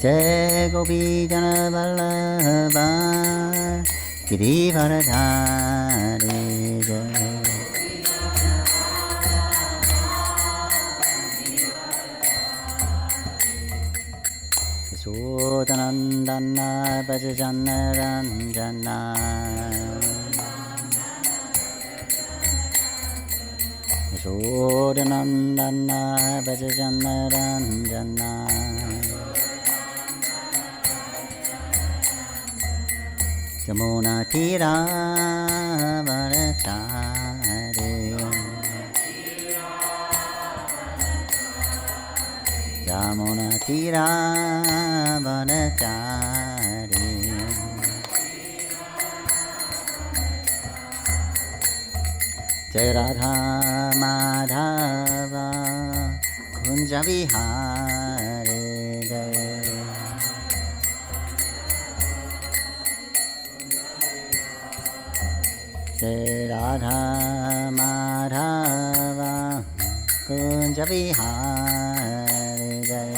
Jai Gopi Jana Vallabha Girivaradhari Jai Sudanandana Bhajana Ranjana Sudanandana Bhajana Ranjana Jamuna Tira Varachari Jamuna Tira Varachari Jai Radha Madhava Kunja Vihare Jai Jai Radha Madhava Kunja Vihare Jai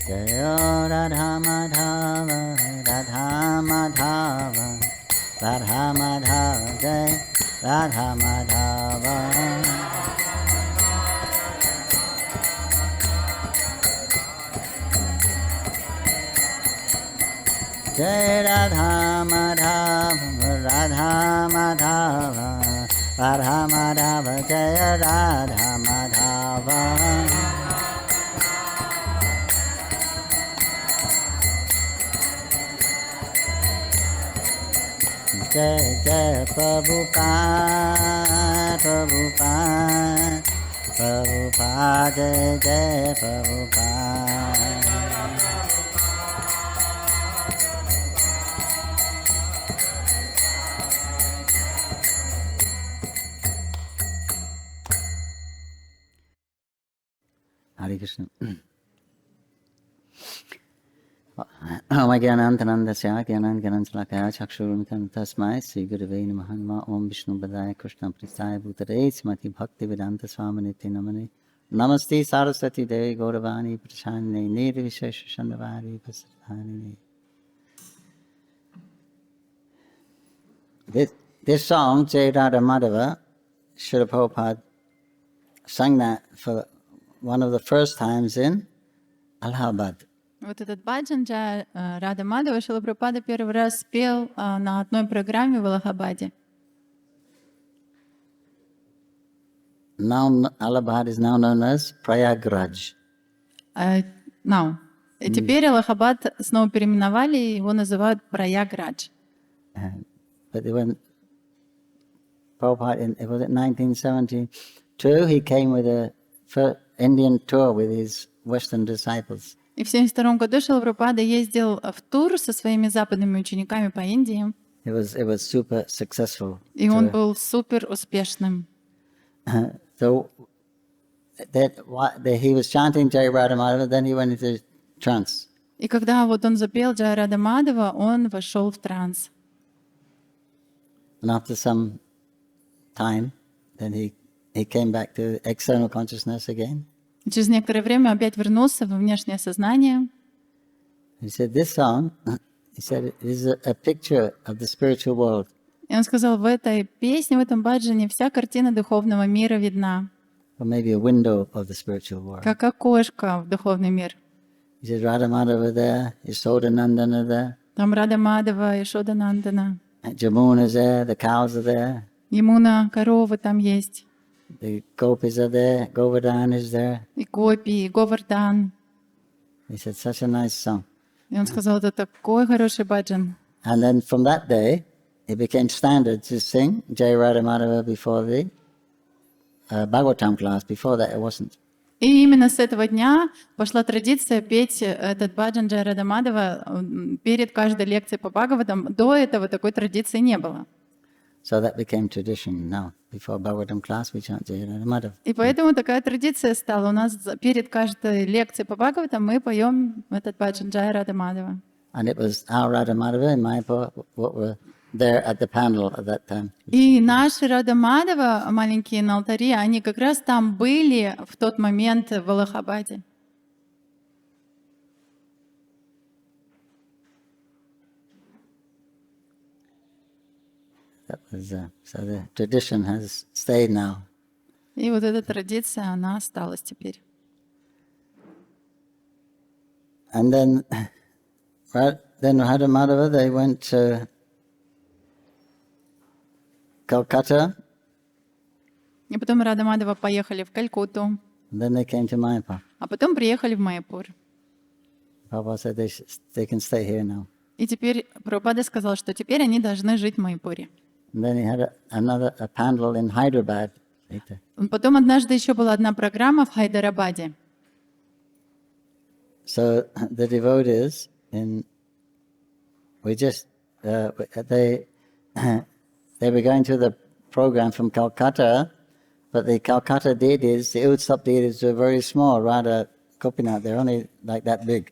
Jai Radha Madhava Radha Madhava Radha Madhava Jai Radha Madhava Jai Radha Madhava Radha Madhava Radha Madhava Jai Radha Madhava Jai Jai Prabhupada Prabhupada Prabhupada Jai Prabhupada Hare Krishna. Omagyanantanandasya Gyananganansalakaya Chakshuruntan Tasmai Sri Gurave Namaha Nama Om Vishnu Padaya Krishna Pristaya Bhutare Smati Bhakti Vedanta Swaminiti Namane Namaste Saraswati Devi Gauravani Prashane Nirvishesha Shandavari Pasadhani. This song, Jai Radha Madhava, Srila Prabhupada sang that for one of the first times in Allahabad. Вот этот баджан Джай Рада Мадхава Шрила Прабхупада первый раз спел на одной программе в Аллахабаде. Now Allahabad is now known as Prayagraj. И теперь Аллахабад снова переименовали, и его называют Праяградж. But when Prabhupada, it was in 1972, he came with a Indian tour with his Western disciples. И в 1972 году Шрила Прабхупада ездил в тур со своими западными учениками по Индии. It was super successful. И он был супер успешным. So he was chanting Jai Radha Madhava, then he went into trance. И когда вот он запел Джай Рада Мадхава, он вошел в транс. And after some time, then he came back to external consciousness again. Через некоторое время опять вернулся во внешнее сознание. He said, this song, he said, it is a picture of the spiritual world. И он сказал, в этой песне, в этом баджане вся картина духовного мира видна. Or maybe a window of the spiritual world. Как окошко в духовный мир. He said, Radha Madhava there, Yashoda Nandana there. Там Рада Мадхава, Яшода Нандана. Jamuna is there, the cows are there. Ямуна, коровы там есть. The gopis are there, Govardhan is there. И гопи, и Говардан. He said, such a nice song. И он сказал, это такой хороший баджан. And then from that day, it became standard to sing Jai Radha Madhava before the Bhagavatam class. Before that, it wasn't. И именно с этого дня пошла традиция петь этот баджан Джай Рада Мадхава перед каждой лекцией по Бхагаватам. До этого такой традиции не было. So that became tradition now. Before Bhagavatam class, we chant Jai Radha Madhava. И поэтому такая традиция стала. У нас перед каждой лекцией по Бхагаватам мы поем этот баджан Джай Рада Мадхава. And it was our Radha Madhava in Mayapur what were there at the panel at that time. И наши Рада Мадава, маленькие на алтаре, они как раз там были в тот момент в Аллахабаде. That was, so the tradition has stayed now. И вот эта традиция, она осталась теперь. And then Radha Madhava, they went to Calcutta. И потом Рада Мадава поехали в Калькутту, And then they came to Mayapur. а потом приехали в Майяпур. Prabhupada said they can stay here now. И теперь Прабхупада сказал, что теперь они должны жить в Майяпуре. And then he had a panel in Hyderabad later. Потом однажды еще была одна программа в Хайдарабаде. So the devotees they were going to the program from Calcutta, but the Calcutta deities, the Utsap deities, were very small, rather Gopinath. They're only like that big.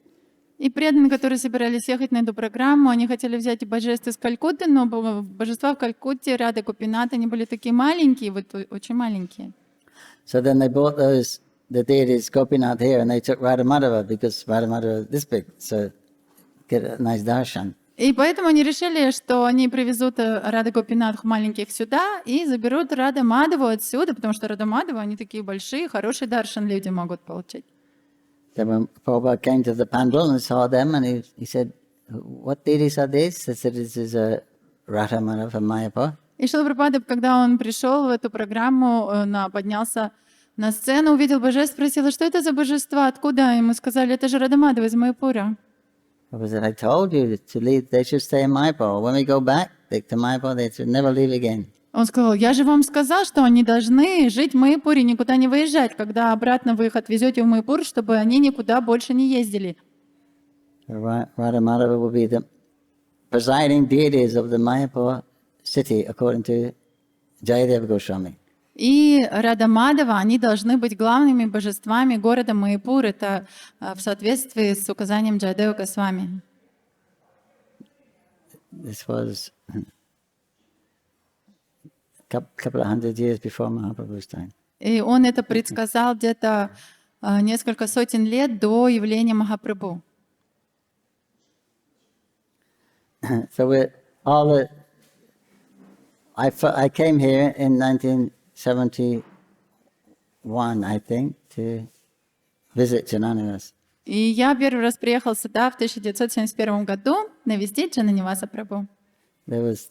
И преданные, которые собирались ехать на эту программу, они хотели взять и божеств из Калькутты, но божества в Калькутте, Рада Гопинат, они были такие маленькие, вот очень маленькие. So then they brought the deities Gopinath here, and they took Radha Madhava because Radha Madhava is this big, so get a nice darshan. И поэтому они решили, что они привезут Рада Гопинат маленьких сюда и заберут Рада Мадаву отсюда, потому что Рада Мадава, они такие большие, хороший даршан люди могут получать. Then when Prabhupada came to the pandal and saw them, and he said, "What deities are these?" They said, "This is a Radha Madhava from Mayapur." И Шрила Прабхупада, когда он пришел в эту программу, поднялся на сцену, увидел божеств, спросил, что это за божества, откуда? Ему сказали, это же Рада Мадава из Майяпура. Prabhupada said, "I told you to leave. They should stay in Mayapur. When we go back to Mayapur, they should never leave again." Он сказал, я же вам сказал, что они должны жить в Майяпуре, никуда не выезжать, когда обратно вы их отвезете в Майяпур, чтобы они никуда больше не ездили. Radha Madhava will be the presiding deities of the Mayapur city, according to Jayadeva Goswami. И Рада Мадава, они должны быть главными божествами города Майяпур. Это в соответствии с указанием Джайадева Госвами. This was a couple of hundred years before Mahaprabhu's time. И он это предсказал где-то несколько сотен лет до явления Махапрабху. So I came here in 1971, I think, to visit Jananiwas. И я первый раз приехал сюда в 1971 году навестить Джананиваса Прабху. There was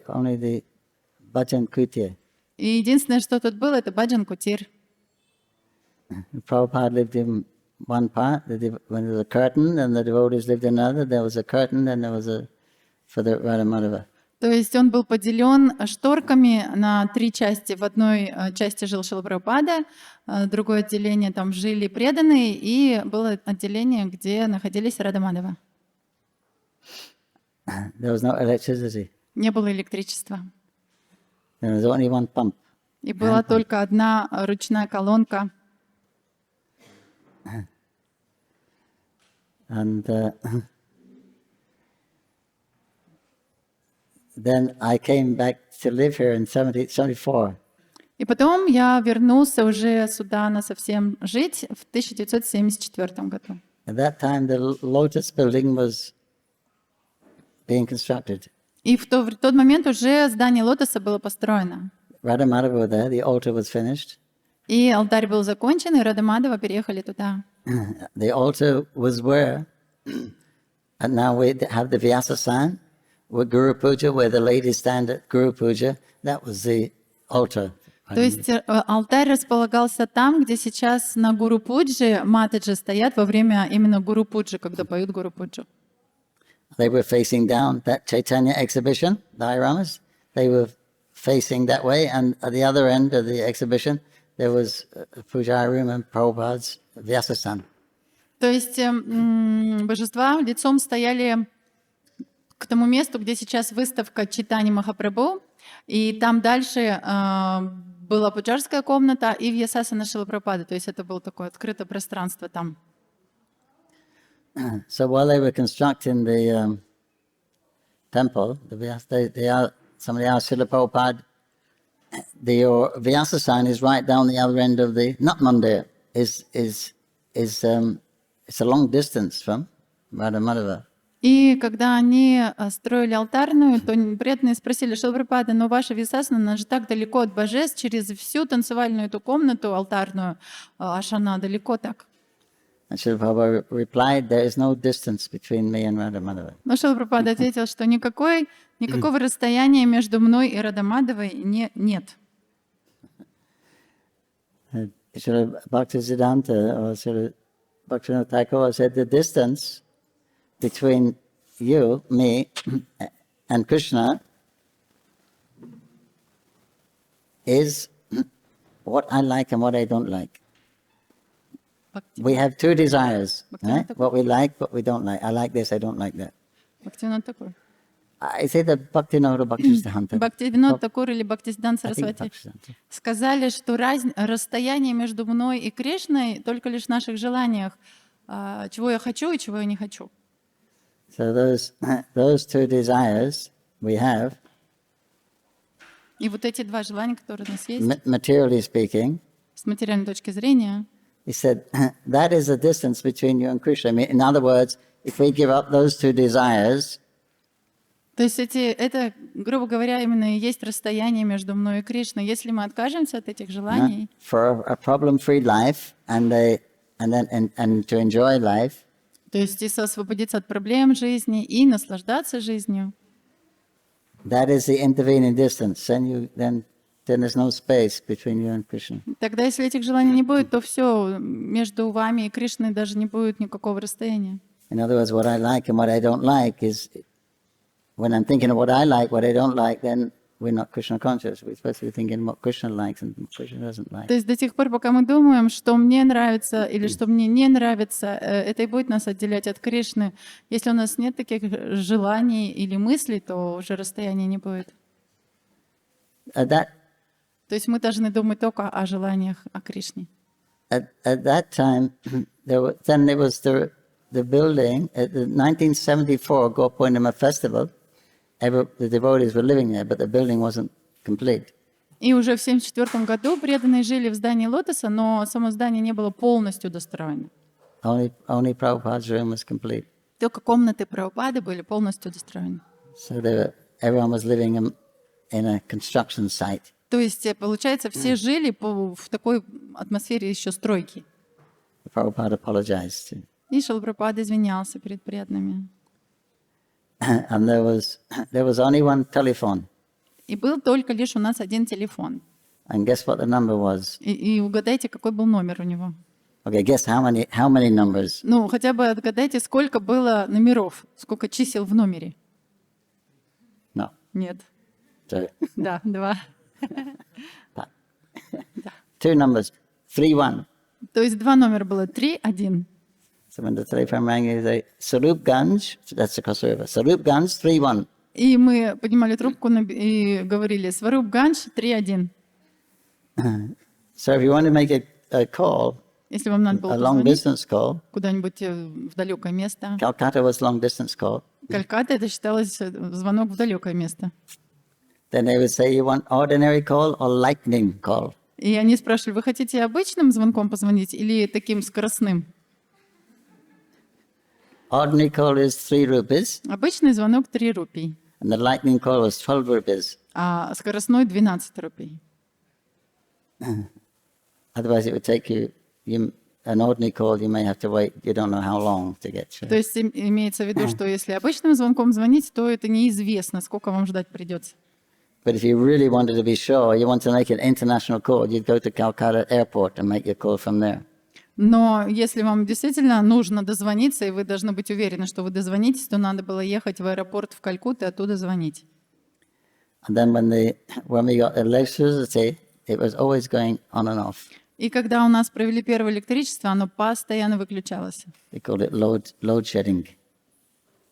only the Bhajan Kutir. И единственное, что тут было, это Баджан Кутир. Prabhupada lived in one part, when there was a curtain, and the devotees lived in another. There was a curtain, and there was for the Radha Madhava. То есть он был поделен шторками на 3 части. В одной части жил Шрила Прабхупада, другое отделение там жили преданные, и было отделение, где находились Рада Мадава. There was no electricity. Не было электричества. There was only one pump. И была только одна ручная колонка. And then I came back to live here in 1974. И потом я вернулся уже сюда насовсем жить в 1974 году. At that time, the Lotus building was being constructed. И в тот момент уже здание Лотоса было построено. Radha Madhava were there, the altar was finished. И алтарь был закончен, и Рада Мадава переехали туда. The altar was where, and now we have the Vyasa-san, with Guru Puja, where the ladies stand at Guru Puja. That was the altar. То есть алтарь располагался там, где сейчас на Гуру Пуджи матаджи стоят во время именно Гуру Пуджи, когда поют Гуру Пуджу. They were facing down that Chaitanya exhibition, the Iramas. They were facing that way, and at the other end of the exhibition, there was a puja room and Prabhupada's Vyasa-san. То есть божества лицом стояли к тому месту, где сейчас выставка Чайтаньи Махапрабху, и там дальше была пуджарская комната и Вьясасана Шрила Прабхупады, то есть это было такое открытое пространство там. So while they were constructing the temple, somebody asked Srila Prabhupada, the Vyasa sign is right down the other end of the Nat Mandir. It's a long distance from Radha Madhava. И когда они строили алтарную, то преданные спросили: Шрила Прабхупада, но ваша висасана, она же так далеко от божеств, через всю танцевальную эту комнату алтарную, аж она далеко так. And Srila Prabhupada replied, there is no distance between me and Radha Madhava. Но Шрила Прабхупада ответил, что никакого расстояния между мной и Радамадовой нет. Srila Bhaktisiddhanta or Srila Bhaktivinoda Thakur said the distance between you, me, and Krishna is what I like and what I don't like. We have two desires, right? What we like, what we don't like. I like this, I don't like that. Бхактивинод Такур. I say that Bhaktivinoda or Bhaktisiddhanta. Бхактивинод Такур или Бхактисиддханта I think Сарасвати Bhaktisiddhanta. сказали, что расстояние между мной и Кришной только лишь в наших желаниях, чего я хочу и чего я не хочу. So those two desires we have, И вот эти два желания, которые у нас есть, materially speaking, с материальной точки зрения, he said, that is the distance between you and Krishna. I mean, in other words, if we give up those two desires, то есть это, грубо говоря, именно и есть расстояние между мной и Кришной. Если мы откажемся от этих желаний, for a problem-free life and to enjoy life, то есть и освободиться от проблем жизни и наслаждаться жизнью, that is the intervening distance. Then there's no space between you and Krishna. тогда, если этих желаний не будет, то все между вами и Кришной даже не будет никакого расстояния. In other words, what I like and what I don't like is, when I'm thinking of what I like, what I don't like, then we're not Krishna conscious. We're supposed to be thinking what Krishna likes and what Krishna doesn't like. То есть до тех пор, пока мы думаем, что мне нравится или что мне не нравится, это и будет нас отделять от Кришны. Если у нас нет таких желаний или мыслей, то уже расстояния не будет. То есть мы должны думать только о желаниях о Кришне. At that time, there was the building at the 1974 Gopurnima festival. The devotees were living there, but the building wasn't complete. И уже в 1974 году преданные жили в здании Лотоса, но само здание не было полностью достроено. Only Prabhupada's room was complete. Только комнаты Прабхупады были полностью достроены. So everyone was living in a construction site. То есть, получается, все жили в такой атмосфере еще стройки. Prabhupada apologized. И Шрила Прабхупада извинялся перед преданными. And there was only one telephone. И был только лишь у нас один телефон. And guess what the number was? И угадайте, какой был номер у него. Okay, guess how many numbers? Ну, хотя бы отгадайте, сколько было номеров, сколько чисел в номере. No. Нет. Two. Да, два. Two numbers. 3-1. То есть два номера было, 3-1. So when the telephone rang, he said, Sarupganj, that's across the river, Sarupganj 3-1. И мы поднимали трубку и говорили: Сварупганж 3-1. So if you want to make a call, Если вам надо было a long позвонить distance call, куда-нибудь в далекое место. Calcutta was long distance call. Калькатта — это считалось звонок в далекое место. Then they would say, you want ordinary call or lightning call? И они спрашивали: вы хотите обычным звонком позвонить или таким скоростным? Ordinary call is 3 rupees, Обычный звонок 3 рупий, and the lightning call was 12 rupees. а скоростной 12 рупий. Otherwise, it would take an ordinary call, you may have to wait, you don't know how long to get through. То есть имеется в виду, что если обычным звонком звонить, то это неизвестно, сколько вам ждать придется. But if you really wanted to be sure, you want to make an international call, you'd go to Calcutta airport and make your call from there. Но если вам действительно нужно дозвониться, и вы должны быть уверены, что вы дозвонитесь, то надо было ехать в аэропорт в Калькутту и оттуда звонить. And then when we got electricity, it was always going on and off. И когда у нас провели первое электричество, оно постоянно выключалось. They called it load shedding.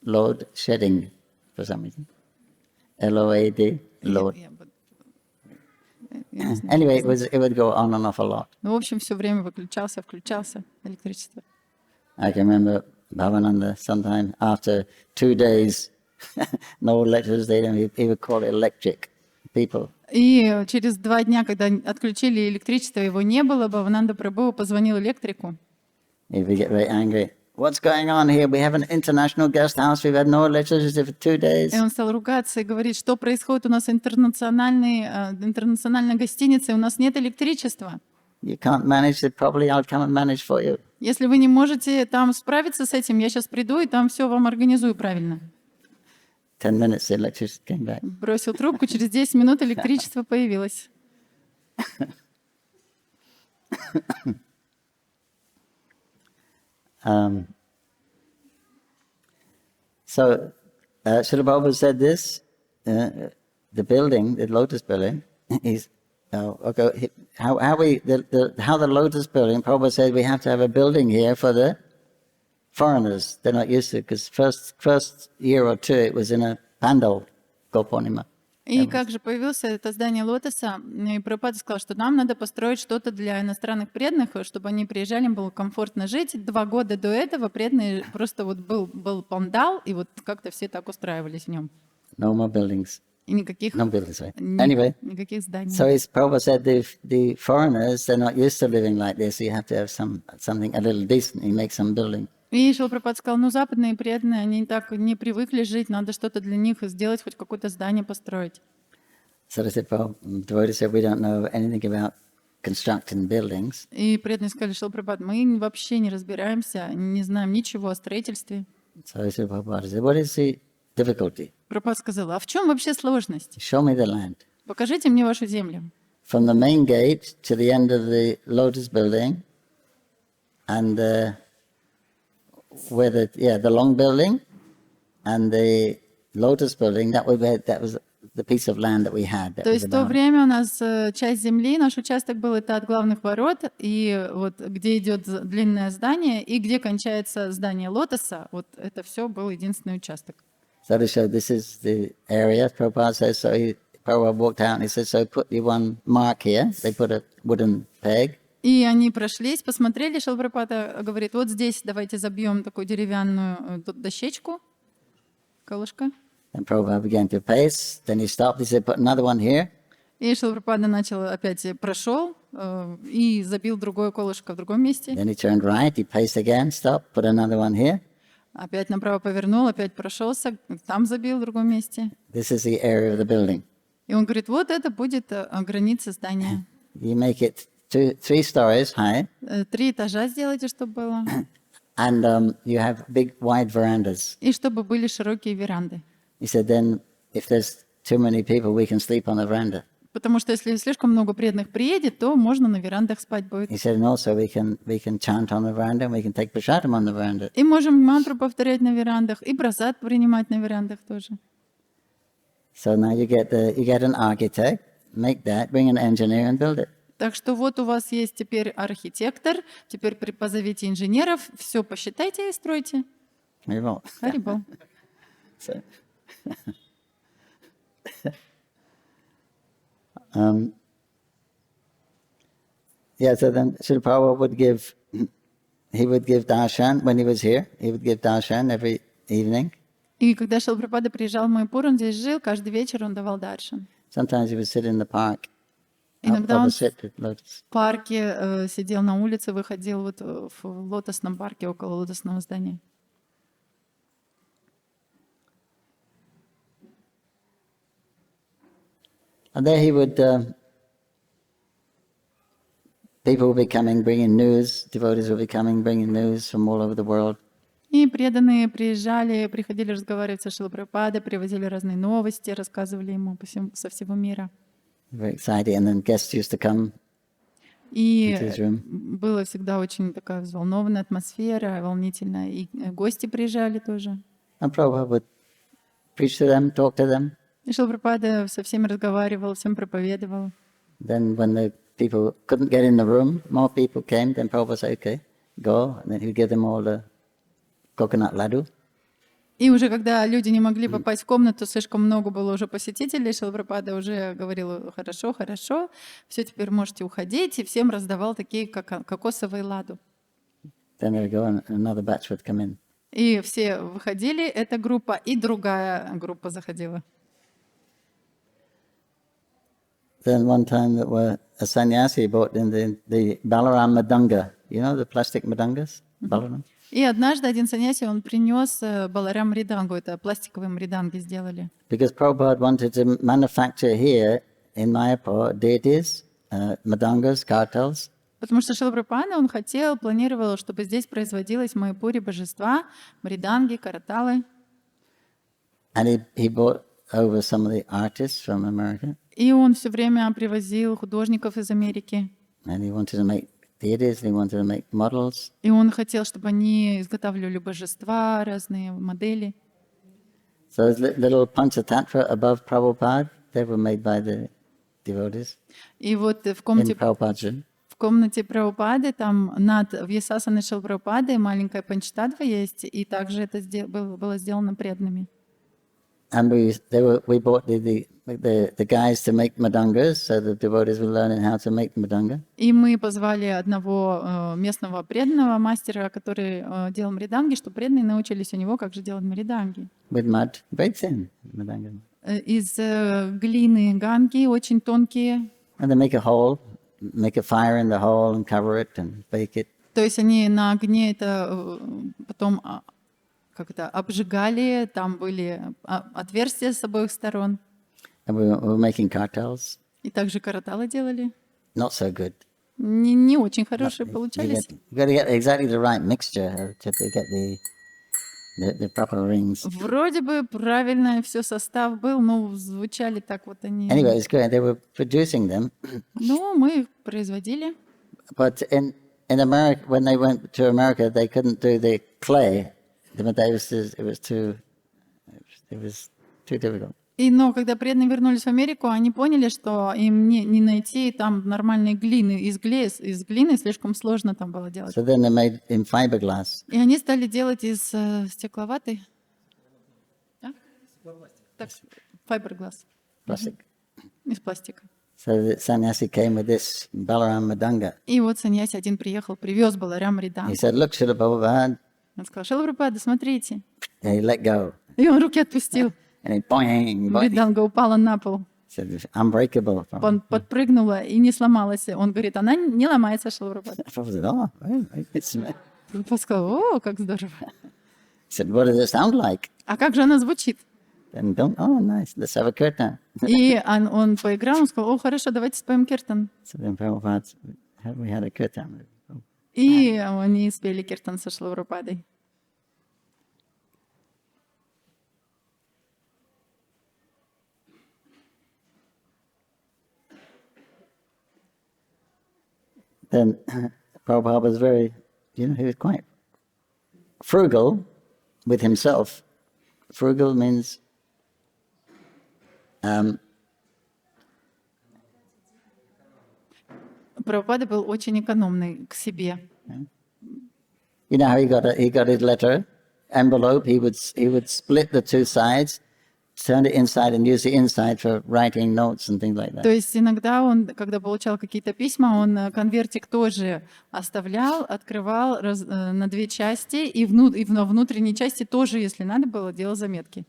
Load shedding, for some reason. L-O-A-D, load. Anyway, it would go on and off a lot. Ну, в общем, все время выключался, включался электричество. I can remember Bhavananda sometime after 2 days no electricity, he would call it electric people. И через 2 дня, когда отключили электричество, его не было, Бхавананда Прабху позвонил электрику. He would get very angry. What's going on here? We have an international guest house. We've had no electricity for 2 days. И он стал ругаться и говорить, что происходит, у нас интернациональная гостиница, и у нас нет электричества. You can't manage it properly. I'll come and manage for you. Если вы не можете там справиться с этим, я сейчас приду и там все вам организую правильно. 10 minutes, the electricity came back. Бросил трубку, через 10 минут электричество появилось. So, Srila Prabhupada said this, the building, the Lotus building, is, how the Lotus building, Prabhupada said we have to have a building here for the foreigners. They're not used to it, because first year or two it was in a pandal, Gopurnima. И как же появился это здание Лотоса, и Прабхупада сказал, что нам надо построить что-то для иностранных преданных, чтобы они приезжали, им было комфортно жить. 2 года до этого преданные просто вот был пандал, и вот как-то все так устраивались в нем. No more buildings. И никаких, No buildings, right? Anyway, никаких зданий. so Prabhupada said the foreigners, they're not used to living like this, so you have to have something a little decent, you make some building. И Шрила Прабхупада сказал, ну западные преданные, они так не привыкли жить, надо что-то для них сделать, хоть какое-то здание построить. So they said, well, devotees said, we don't know anything about constructing buildings. И преданные сказали, Шрила Прабхупада, мы вообще не разбираемся, не знаем ничего о строительстве. So Prabhupada said, what is the difficulty? Прабхупада сказал, а в чем вообще сложность? Show me the land. Покажите мне вашу землю. From the main gate to the end of the Lotus building, and where the long building and the Lotus building, that was the piece of land that we had. То есть в то время у нас часть земли, наш участок был это от главных ворот, и вот где идет длинное здание, и где кончается здание Лотоса, вот это все был единственный участок. So they showed this is the area. Prabhupada says, so Prabhupada walked out and he said, so put the one mark here. They put a wooden peg. И они прошлись, посмотрели, Шрила Прабхупада говорит, вот здесь давайте забьем такую деревянную дощечку, колышко. And Prabhupada began to pace. Then he stopped. He said, put another one here. И Шрила Прабхупада начал опять прошел и забил другое колышко в другом месте. Then he turned right. He paced again. Stopped. Put another one here. Опять направо повернул, опять прошелся, там забил в другом месте. This is the area of the building. И он говорит, вот это будет граница здания. You make it 3 stories high. 3 этажа сделайте, чтобы было. And you have big wide verandas. И чтобы были широкие веранды. He said, then if there's too many people, we can sleep on the veranda. Потому что если слишком много преданных приедет, то можно на верандах спать будет. He said, and also we can chant on the veranda, and we can take prasadam on the veranda. И можем мантру повторять на верандах, и прасад принимать на верандах тоже. So now you get an architect, make that, bring an engineer and build it. Так что вот у вас есть теперь архитектор, теперь позовите инженеров, все посчитайте и стройте. Haribol. Харибол. So, so then Srila Prabhupada would give darshan when he was here. He would give darshan every evening. И когда Шрила Прабхупада приезжал в Майяпур, он здесь жил, каждый вечер он давал даршан. Sometimes he would sit in the park. Иногда он opposite the lotus. в парке сидел на улице, выходил вот в лотосном парке около лотосного здания. And there he would, people would be coming, bringing news, devotees would be coming, bringing news from all over the world. И преданные приходили разговаривать со Шрилой Прабхупадой, привозили разные новости, рассказывали ему со всего мира. Very exciting. And then guests used to come И into his room. была всегда очень такая взволнованная атмосфера, волнительная. И гости приезжали тоже. And Prabhupada would preach to them, talk to them. И Шрила Прабхупада со всеми разговаривал, всем проповедовал. Then when the people couldn't get in the room, more people came, then Prabhupada said, okay, go. And then he would give them all the coconut laddu. И уже когда люди не могли попасть в комнату, слишком много было уже посетителей, Шрила Прабхупада уже говорил, хорошо, хорошо, все, теперь можете уходить, и всем раздавал такие кокосовые ладу. Then they would go and another batch would come in. И все выходили, эта группа, и другая группа заходила. Then one time that were a sannyasi brought in the Balaram Madanga. You know the plastic madangas? Balaram? И однажды один саньяси, он принес Баларам Мридангу, это пластиковые мриданги сделали. Because Prabhupada wanted to manufacture here in Mayapur deities, madangas, kartals. Потому что Шрила Прабхупада, он планировал, чтобы здесь производилось в Майяпуре божества, мриданги, караталы. And he brought over some of the artists from America. И он все время привозил художников из Америки. And he wanted to make deities, he wanted to make models. И он хотел, чтобы они изготавливали божества, разные модели. So those little Panchatattva above Prabhupada, they were made by the devotees И вот в in Prabhupada. комнате Прабхупады, там над Вьясасаной Шрила Прабхупады маленькая панчтаттва есть, и также это было сделано преданными. And we bought the guys to make madangas, so the devotees were learning how to make madanga. И мы позвали одного местного преданного мастера, который делал мриданги, чтобы преданные научились у него, как же делать мриданги. With mud, very thin madanga. Из глины ганги, очень тонкие. And they make a hole, make a fire in the hole and cover it and bake it. То есть они на огне это потом обжигали, там были отверстия с обоих сторон. And we were making kartals. И также караталы делали. Not so good. Не очень хорошие получались. You got to get exactly the right mixture to get the proper rings. Вроде бы правильно все состав был, но звучали так вот они. Anyway, it's great. They were producing them. Ну, мы их производили. But in America, when they went to America, they couldn't do the clay. It was too difficult. Но когда преданные вернулись в Америку, они поняли, что им не найти там нормальной глины. Из глины слишком сложно там было делать. So then they made in fiberglass. И они стали делать из стекловатой. Так, fiberglass. Plastic. Из пластика. So the sannyasi came with this Balaram Madanga. И вот саньяси один приехал, привез Баларам Мридангу. He said, "Look, Srila Prabhupada." Он сказал: Шрила Прабхупада, смотрите. And he let go. И он руки отпустил. And it boing, boing. Мриданга упала на пол. Said, "It's unbreakable." Подпрыгнула и не сломалась. Он говорит: она не ломается, Шрила Прабхупада. Prabhupada said, "Oh, well, it's." Прабхупада сказал: о, как здорово. He said, "What does it sound like?" А как же она звучит? Then don't. Oh, nice. Let's have a kirtan. И он поиграл, он сказал: о, хорошо, давайте споем киртан. So then Prabhupada, we had a kirtan. И они спели киртан со Шрилой Прабхупадой. Then Prabhupada was very, he was quite frugal with himself. Frugal means Прабхупада был очень экономный к себе. you know how he got his letter envelope. He would split the two sides, turn it inside, and use the inside for writing notes and things like that. То есть иногда он, когда получал какие-то письма, он конвертик тоже оставлял, открывал на две части, и на внутренней части тоже, если надо было, делал заметки.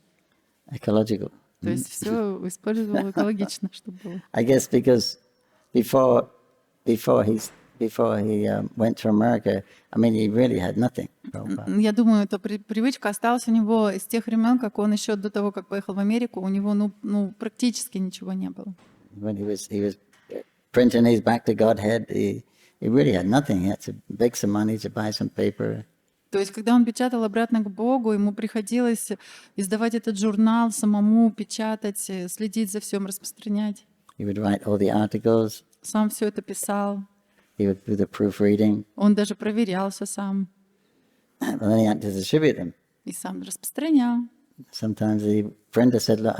Ecological. То есть все использовал экологично, чтобы было. I guess because before he went to America, I mean, he really had nothing. Prabhupada. Я думаю, эта привычка осталась у него с тех времен, как он еще до того, как поехал в Америку, у него ну практически ничего не было. When he was printing his back to Godhead, he really had nothing. He had to beg some money to buy some paper. То есть, когда он печатал обратно к Богу, ему приходилось издавать этот журнал, самому печатать, следить за всем, распространять. He would write all the articles. Сам все это писал. He would do the proofreading. Он даже проверял все сам. And then he had to distribute them. И сам распространял. Sometimes the printer said, "Look,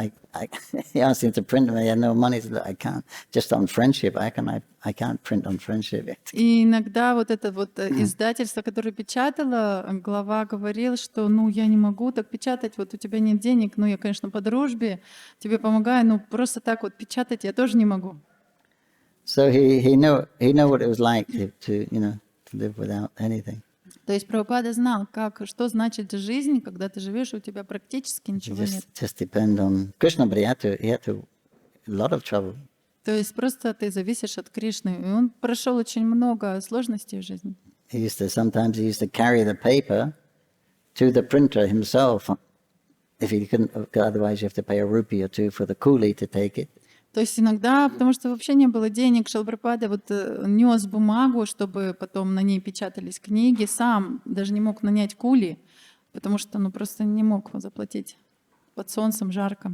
he asked him to print them. He had no money. He said, "Look, I can't. Just on friendship, I can't print on friendship." И иногда вот это вот издательство, которое печатало, глава говорил, что ну я не могу так печатать, вот у тебя нет денег, ну я, конечно, по дружбе тебе помогаю, но просто так вот печатать я тоже не могу. So he knew what it was like to live without anything. То есть Прабхупада знал, что значит жизнь, когда ты живешь, и у тебя практически ничего нет. Just depend on Krishna, but he had a lot of trouble. То есть просто ты зависишь от Кришны. И он прошел очень много сложностей в жизни. Sometimes he used to carry the paper to the printer himself. If he couldn't, otherwise you have to pay a rupee or two for the coolie to take it. То есть иногда, потому что вообще не было денег, Шрила Прабхупада нес бумагу, чтобы потом на ней печатались книги, сам даже не мог нанять кули, потому что просто не мог заплатить под солнцем жарко.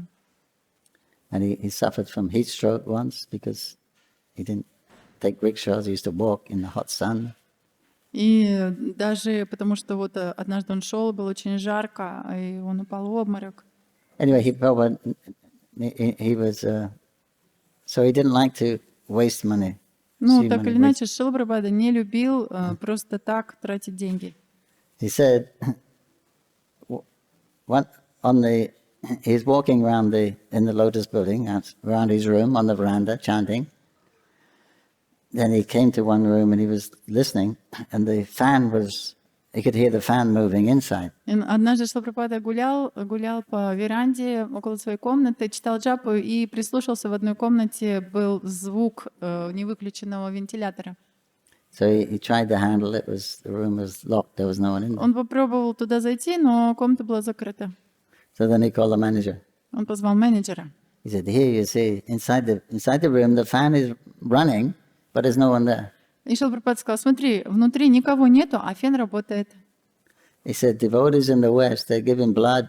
And he suffered from heat stroke once because he didn't take rickshaws. He used to walk in the hot sun. И даже потому что однажды он шел, было очень жарко, и он упал в обморок. Anyway, he was so he didn't like to waste money. Так или иначе, Шрила Прабхупада не любил просто так тратить деньги. He said, he's walking around in the Lotus building, around his room on the veranda, chanting. Then he came to one room and he was listening, and he could hear the fan moving inside. Однажды Шрила Прабхупада гулял по веранде около своей комнаты, читал джапу и прислушался. В одной комнате был звук невыключенного вентилятора. So he tried the handle. The room was locked. There was no one in there. Он попробовал туда зайти, но комната была закрыта. So then he called the manager. Он позвал менеджера. He said, "Here, you see, inside the room, the fan is running, but there's no one there." И Шрила Прабхупада сказал: смотри, внутри никого нету, а фен работает. He said, devotees in the West, they're giving blood,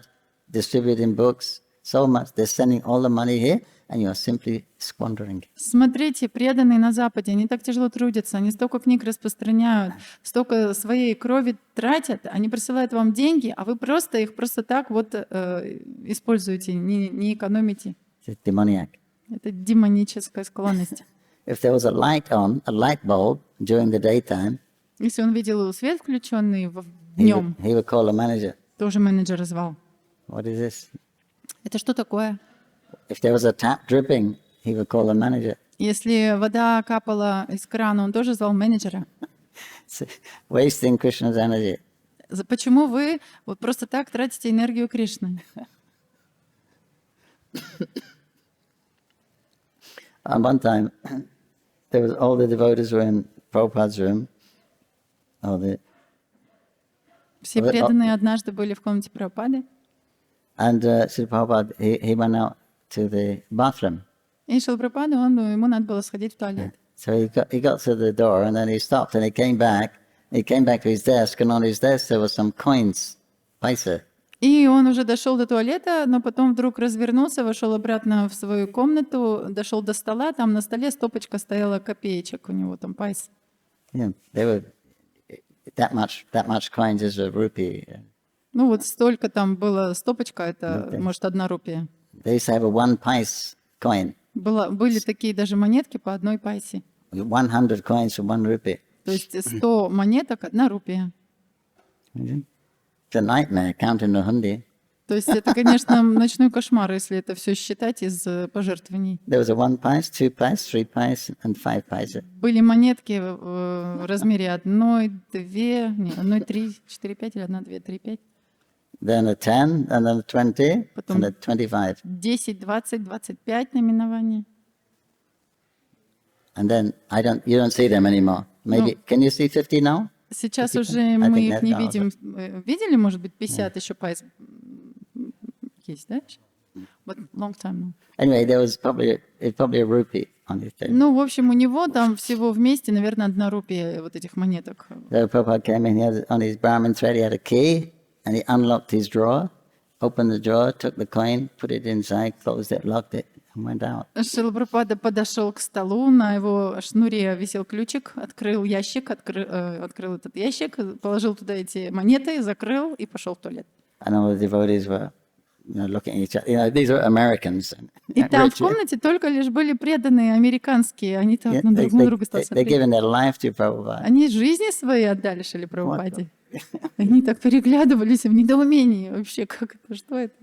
distributing books, so much, they're sending all the money here, and you are simply squandering. Смотрите, преданные на Западе, они так тяжело трудятся, они столько книг распространяют, столько своей крови тратят, они присылают вам деньги, а вы просто их так используете, не экономите. It's demoniac. Это демоническая склонность. If there was a light bulb during the daytime, Если он видел свет включенный днем, he would call the manager. тоже менеджер звал. What is this? Это что такое? If there was a tap dripping, he would call the manager. Если вода капала из крана, он тоже звал менеджера. Wasting Krishna's energy. Почему вы просто так тратите энергию Кришны? And one time, all the devotees were in Prabhupada's room. Все преданные однажды были в комнате Прабхупады. And Srila Prabhupada, he went out to the bathroom. И Шрила Прабхупада, ему надо было сходить в туалет. So he got to the door and then he stopped and he came back. He came back to his desk and on his desk there were some coins, paisa. И он уже дошел до туалета, но потом вдруг развернулся, вошел обратно в свою комнату, дошел до стола, там на столе стопочка стояла копеечек, у него там пайс. Yeah, they were that much coins is a rupee. Столько там было стопочка, это, может, 1 рупия. They used to have a 1 paise coin. Были такие даже монетки по 1 пайсе. 100 coins for 1 rupee. То есть 100 монеток, 1 рупия. It's a nightmare counting the hundi. То есть это, конечно, ночной кошмар, если это все считать из пожертвований. There was a 1 paise, 2 paise, 3 paise, and 5 paise. Были монетки в размере 1, 2, 1, 3, 4, 5 или 1, 2, 3, 5. Then a 10, and then a 20, Потом and a 25. 10, 20, 25 наименований. And then you don't see them anymore. Maybe can you see 50 now? Сейчас уже мы их не видим. Видели, может быть, 50 еще пайс? Есть, да? But long time now. Anyway, there was probably a rupee on his table. В общем, у него там всего вместе, наверное, 1 рупия вот этих монеток. So Prabhupada came in, he had on his Brahmin thread, he had a key, and he unlocked his drawer, opened the drawer, took the coin, put it inside, closed it, locked it, and went out. Шрила Прабхупада подошел к столу, на его шнуре висел ключик, открыл ящик, открыл этот ящик, положил туда эти монеты, закрыл и пошел в туалет. And all the devotees were looking at each other. These are Americans. И там в комнате только лишь были преданные американские, они там друг на друга стали They're giving смотреть. their life to Prabhupada. Они жизни свои отдали Шриле Прабхупаде. Они так переглядывались в недоумении. Вообще, как это, что это?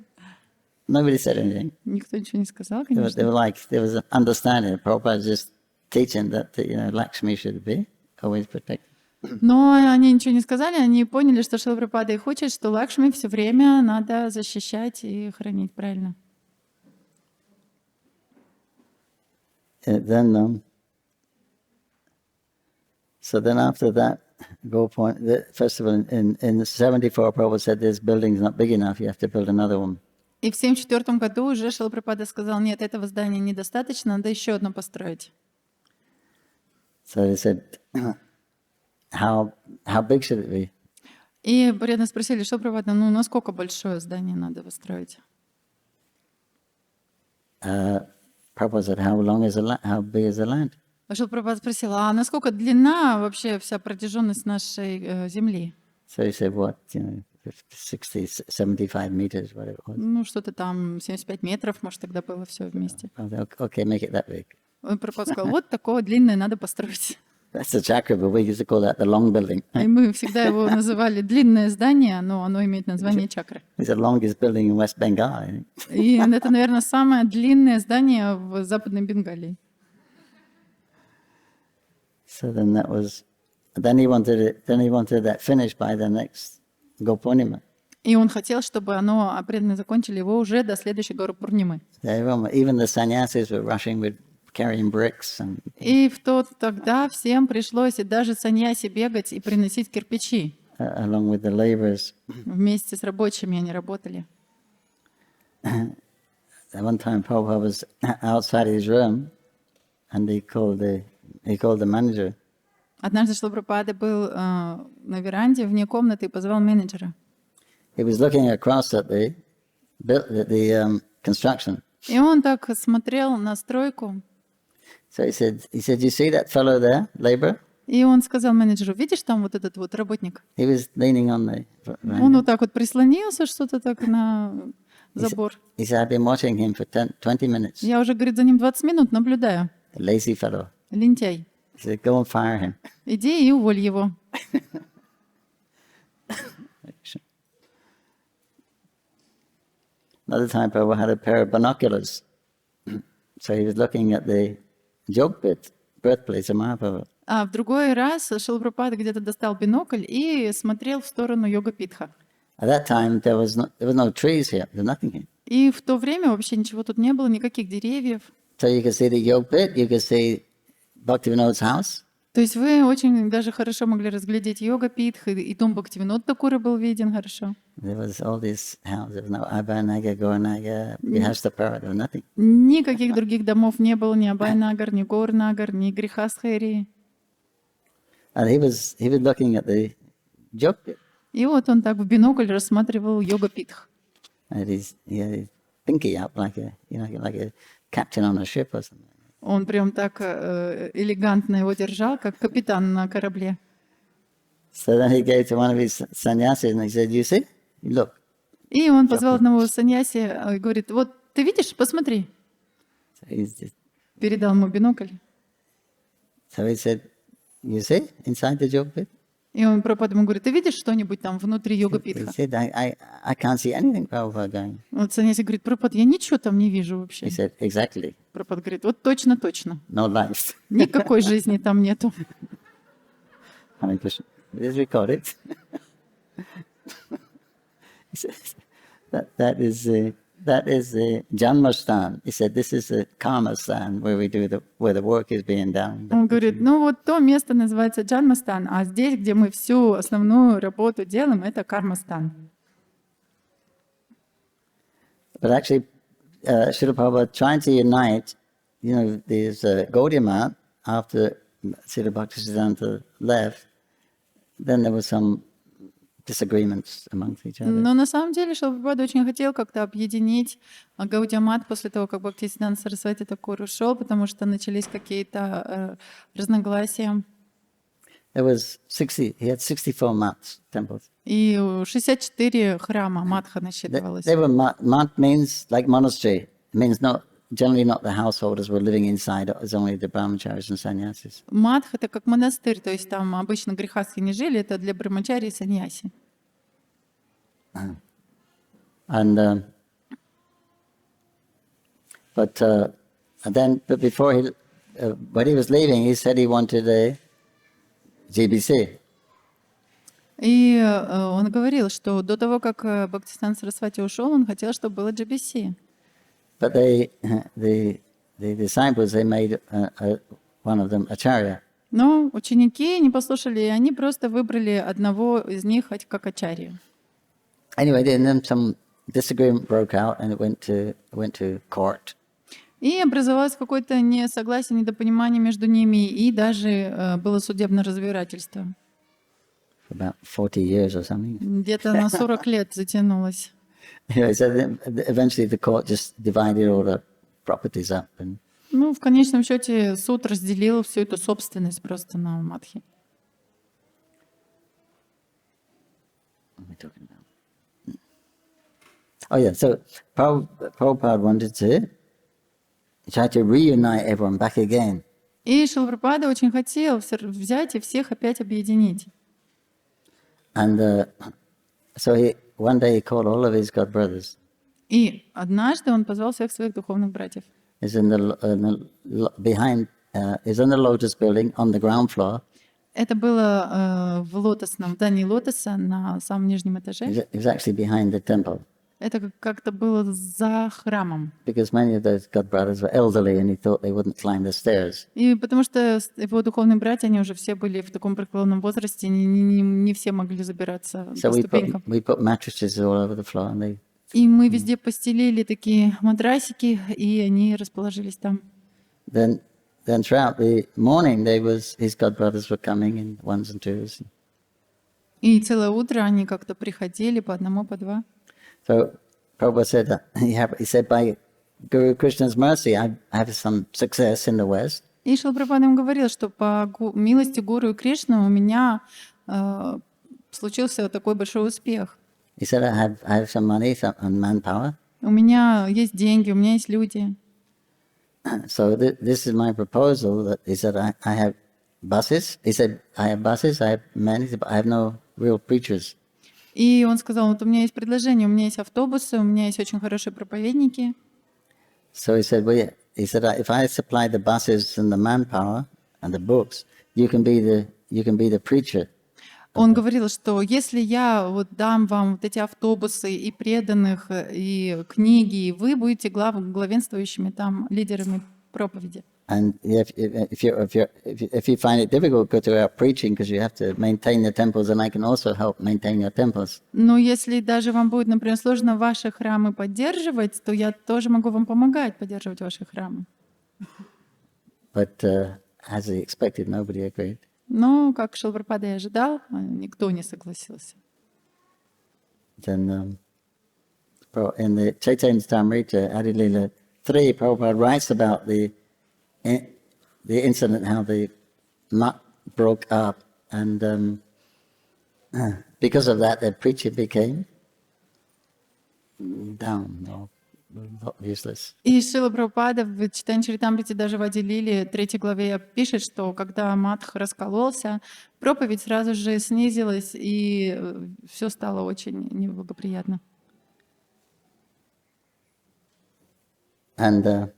Nobody said anything. Никто ничего не сказал, They конечно. were like, there was an understanding. Prabhupada just teaching that Lakshmi should be always protected. Но они ничего не сказали, они поняли, что Шрила Прабхупада и хочет, что Лакшми все время надо защищать и хранить правильно. Then, so then after that, go point. First of all, in 74, Prabhupada said this building's not big enough. You have to build another one. И в 1974 году уже Шрила Прабхупада сказал, нет, этого здания недостаточно, надо еще одно построить. So they said, how big should it be? И преданные спросили, что Прабхупада, ну насколько большое здание надо построить? Prabhupada said, how big is the land? Шрила Прабхупада спросил, а насколько длина вообще вся протяженность нашей земли? So he said, what, 60, 75 meters, whatever it was. Ну, что-то там 75 метров, может, тогда было все вместе. Okay, make it that big. Он Прабхупада сказал, вот такое длинное надо построить. That's the chakra, but we used to call that the long building. И мы всегда его называли длинное здание, но оно имеет название чакры. It's the longest building in West Bengal, I think. И это, наверное, самое длинное здание в Западной Бенгалии. So then that was, then he wanted that finished by the next Gopurnima. И он хотел, чтобы оно, преданные закончили его уже до следующей горы Пурнимы. Even the sannyasis were rushing with carrying bricks. И тогда всем пришлось и даже саньяси бегать и приносить кирпичи. Along with the laborers. Вместе с рабочими они работали. At one time Prabhupada was outside his room and he called the manager. Однажды Шрила Прабхупада был на веранде вне комнаты и позвал менеджера. He was looking across at the construction. И он так смотрел на стройку. So he said, you see that fellow there, laborer? И он сказал менеджеру, видишь там вот этот вот работник? He was leaning on the. Он вот так вот прислонился, что-то так на забор. He said, I've been watching him for 20 minutes. Я уже, говорит, за ним 20 минут наблюдаю. Lazy fellow. Лентяй. He said, go and fire him. Иди и уволь его. Another time, Prabhu had a pair of binoculars. So he was looking at the Jogpit, birthplace of Mahaprabhu. А в другой раз Шрила Прабхупада где-то достал бинокль и смотрел в сторону Йога-Питха. At that time, there was no trees here. There was nothing here. И в то время вообще ничего тут не было, никаких деревьев. So you could see the Jogpit, you could see Bhaktivinoda's house. То есть вы очень даже хорошо могли разглядеть Йога-Питх, и дом Бхактивинода Такура был виден хорошо. There was all these houses. There was no Abhayanagar, Gauranagar, Vihastapara, there was nothing. Никаких других домов не было, ни Абхай-нагар, ни Гаур-нагар, ни Грихастхари. And he was looking at the Jogpit. И вот он так в бинокль рассматривал Йога-Питх. And he had his pinky up like a captain on a ship or something. Он прям так элегантно его держал, как капитан на корабле. So then he gave to one of his sannyasis and he said, you see, look. И он позвал одного саньяси и говорит, вот ты видишь, посмотри. So Передал ему бинокль. he said, you see, inside the Jogpit? И он Прабхупада ему говорит, ты видишь что-нибудь там внутри He Йога-Питха? said, I can't see anything, Prabhupada, going. Вот саньяси говорит, Прабхупада, я ничего там не вижу вообще. He said, exactly, Прабхупада говорит, вот точно. no life. Никакой жизни там нету. Hare Krishna. It is recorded. He says, that is the Janmastan. He said, this is the Karmastan where the work is being done. Он говорит, ну вот то место называется Джанмастан, а здесь, где мы всю основную работу делаем, это Кармастан. But actually, Srila Prabhupada trying to unite, there's Gaudiya Math, after Srila Bhaktisiddhanta left, then there was some disagreements amongst each other. Но на самом деле Шрила Прабхупада очень хотел как-то объединить Гаудия Мат после того, как Бхактисиддханта Сарасвати Такур ушел, потому что начались какие-то разногласия. There was he had 64 mats, temples. И 64 храма Матха насчитывалось. They were mat means like monastery. It means generally not the householders were living inside. It was only the brahmacharis and sannyasis. Матх — это как монастырь, то есть там обычно грехастхи не жили, это для брахмачари и саньяси. And but before when he was leaving, he said he wanted a GBC. И он говорил, что до того, как Бхактисиданта Сарасвати ушел, он хотел, чтобы было GBC. But the disciples, they made one of them acharya. Но ученики не послушали, и они просто выбрали одного из них как ачарью. Anyway, then some disagreement broke out, and it went to court. И образовалось какое-то несогласие, недопонимание между ними, и даже было судебное разбирательство. For about 40 years or something. Где-то на 40 лет затянулось. Anyway, so then eventually the court just divided all the properties up. And Ну, в конечном счете суд разделил всю эту собственность просто на Мадхи. what are we talking about? Oh yeah, so Prabhupada wanted to try to reunite everyone back again. И Шрила Прабхупада очень хотел взять и всех опять объединить. And so one day he called all of his god brothers. И однажды он позвал всех своих духовных братьев. Is in the Lotus building on the ground floor. Это было в лотосном, в здании лотоса на самом нижнем этаже. It was actually behind the temple. Это как-то было за храмом. Because many of those god brothers were elderly and he thought they wouldn't climb the stairs. И потому что его духовные братья, они уже все были в таком преклонном возрасте, не все могли забираться по ступенькам. We put mattresses all over the floor and they. И мы везде постелили такие матрасики, и они расположились там. Then throughout the morning, his god brothers were coming in ones and twos. И целое утро они как-то приходили по одному, по два. So Prabhupada said that he said, by Guru Krishna's mercy, I have some success in the West. И Шрила Прабхупада им говорил, что по милости Гуру и Кришны у меня случился вот такой большой успех. He said, I have some money, and manpower. У меня есть деньги, у меня есть люди. So this is my proposal. That he said, I have buses. He said, I have buses, I have men, but I have no real preachers. И он сказал, вот у меня есть предложение, у меня есть автобусы, у меня есть очень хорошие проповедники. So he said, if I supply the buses and the manpower and the books, you can be the preacher. Он говорил, что если я вот дам вам вот эти автобусы и преданных, и книги, и вы будете главенствующими там лидерами проповеди. And if you find it difficult to go out preaching because you have to maintain the temples, and I can also help maintain your temples. Но если даже вам будет, например, сложно ваши храмы поддерживать, то я тоже могу вам помогать поддерживать ваши храмы. But as he expected, nobody agreed. Но, как Шрила Прабхупада и ожидал, никто не согласился. Then in the Caitanya-charitamrita, Adilila 3, Prabhupada writes about the incident, how the mutt broke up, and because of that, the preacher became down or useless. И Шрила Прабхупада в Чайтанья-чаритамрите даже в Ади-лиле 3 главе пишет, что когда матх раскололся, проповедь сразу же снизилась, и все стало очень неблагоприятно. And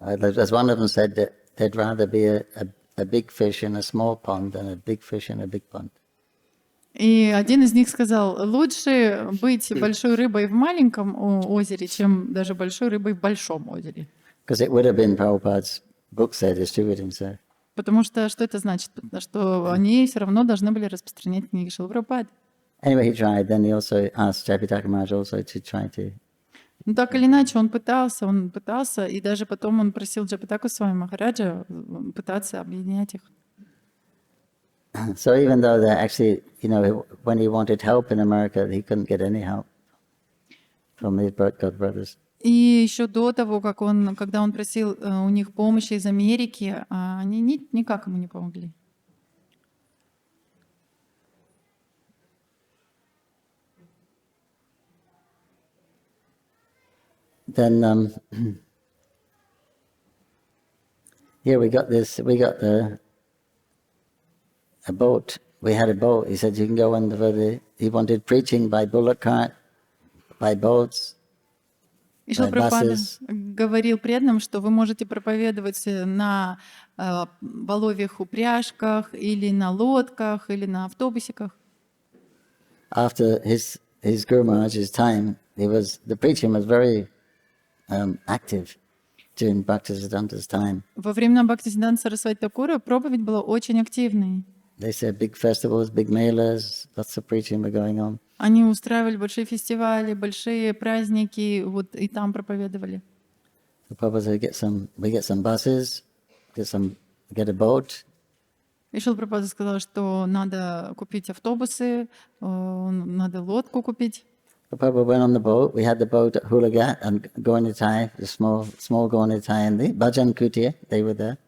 as one of them said, that they'd rather be a big fish in a small pond than a big fish in a big pond. И один из них сказал, лучше быть большой рыбой в маленьком озере, чем даже большой рыбой в большом озере. Because it would have been Prabhupada's books they're distributing, so. Потому что это значит? Что они все равно должны были распространять книги Шрилы Прабхупады. Anyway, he tried. Then he also asked Jayapataka Maharaj also to try to. Ну так или иначе, он пытался, и даже потом он просил Джапатаку Свами Махараджа пытаться объединять их. So even though that actually, when he wanted help in America, he couldn't get any help from his god brothers. И еще до того, когда он просил у них помощи из Америки, они никак ему не помогли. Then here we got a boat. We had a boat. He said you can go he wanted preaching by bullock cart, by boats, И Шрила Прабхупада buses. говорил преданным, что вы можете проповедовать на воловьих упряжках, или на лодках, или на автобусиках. After his Guru Maharaj's time, the preaching was very active during Bhaktisiddhanta's time. Во времена Бхактисиддханты Сарасвати Такура проповедь была очень активной. They said big festivals, big melas, lots of preaching were going on. Они устраивали большие фестивали, большие праздники, вот и там проповедовали. The Prabhupada said, we get some buses, get a boat. И Шрила Прабхупада сказал, что надо купить автобусы, надо лодку купить. The Prabhupada went on the boat. We had the boat at Hulagat and Gornitai, the small Gornitai, and the Bhajan Kutia, they were there.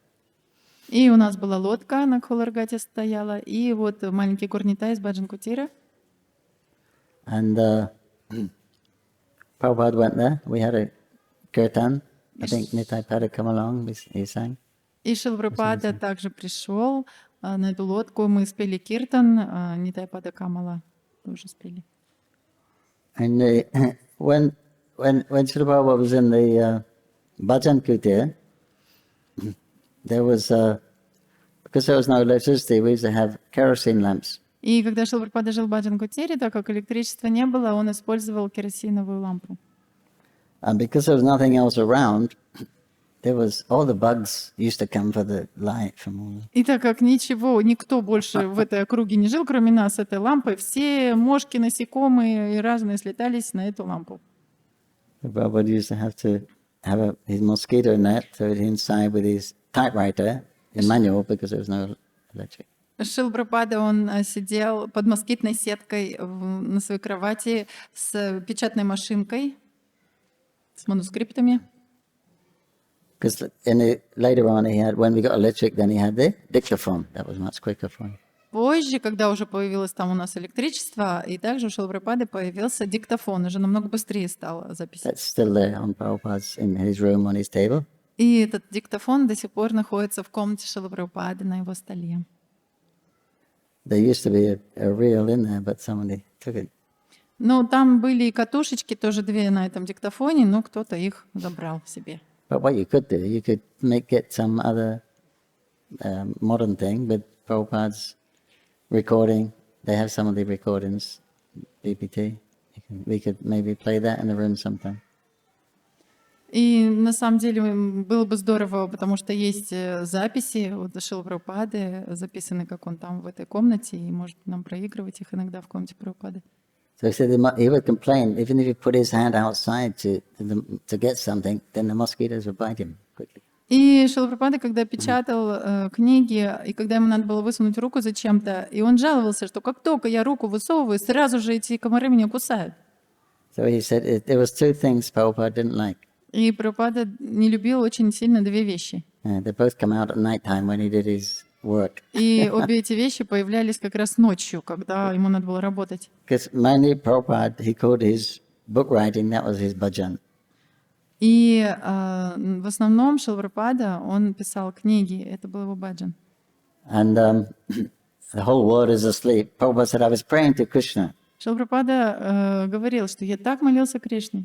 И у нас была лодка на Кхоларгате стояла, и вот маленький горнитай из Баджан-Кутира. And Prabhupada went there. We had a kirtan. I think Nitai Pada come along, he sang. И Шрила Прабхупада также пришел на эту лодку. Мы спели киртан, Нитай Пада Камала тоже спели. And when Srila Prabhupada was in the Bhajan Kutir, there was, because there was no electricity, we used to have kerosene lamps. И когда Шрила Прабхупада жил в Баджан-Кутире, так как электричества не было, он использовал керосиновую лампу. And because there was nothing else around, there was all the bugs used to come for the light from all. И так как никто больше в этой округе не жил, кроме нас, этой лампой, все мошки, насекомые и разные слетались на эту лампу. Prabhupada used to have his mosquito net, so inside with his typewriter in manual because there was no electric. Шрила Прабхупада, он сидел под москитной сеткой на своей кровати с печатной машинкой, с манускриптами. Because later on when we got electric, then he had the dictaphone. That was much quicker for him. Позже, когда уже появилось там у нас электричество, и также у Шрилы Прабхупады появился диктофон, уже намного быстрее стала запись. That's still there on Prabhupada's in his room on his table. И этот диктофон до сих пор находится в комнате Шрилы Прабхупады на его столе. There used to be a reel in there, but somebody took it. Ну, там были и катушечки, тоже две на этом диктофоне, но кто-то их забрал себе. But what you could do, you could get some other modern thing with Prabhupada's recording. They have some of the recordings, BPT. We could maybe play that in the room sometime. И на самом деле было бы здорово, потому что есть записи от Шрилы Прабхупады, записаны, как он там в этой комнате, и может нам проигрывать их иногда в комнате Прабхупады. So he said he would complain, even if he put his hand outside to get something, then the mosquitoes would bite him quickly. И Шрила Прабхупада, когда печатал книги, и когда ему надо было высунуть руку зачем-то, и он жаловался, что как только я руку высовываю, сразу же эти комары меня кусают. So he said there was two things Prabhupada didn't like. И Прабхупада не любил очень сильно две вещи. They both come out at night time when he did his work. И обе эти вещи появлялись как раз ночью, когда ему надо было работать. Because mainly Prabhupada, he called his book writing, that was his bhajan. И в основном Шрила Прабхупада, он писал книги, это был его баджан. And the whole world is asleep. Prabhupada said, I was praying to Krishna. Шрила Прабхупада говорил, что я так молился Кришне,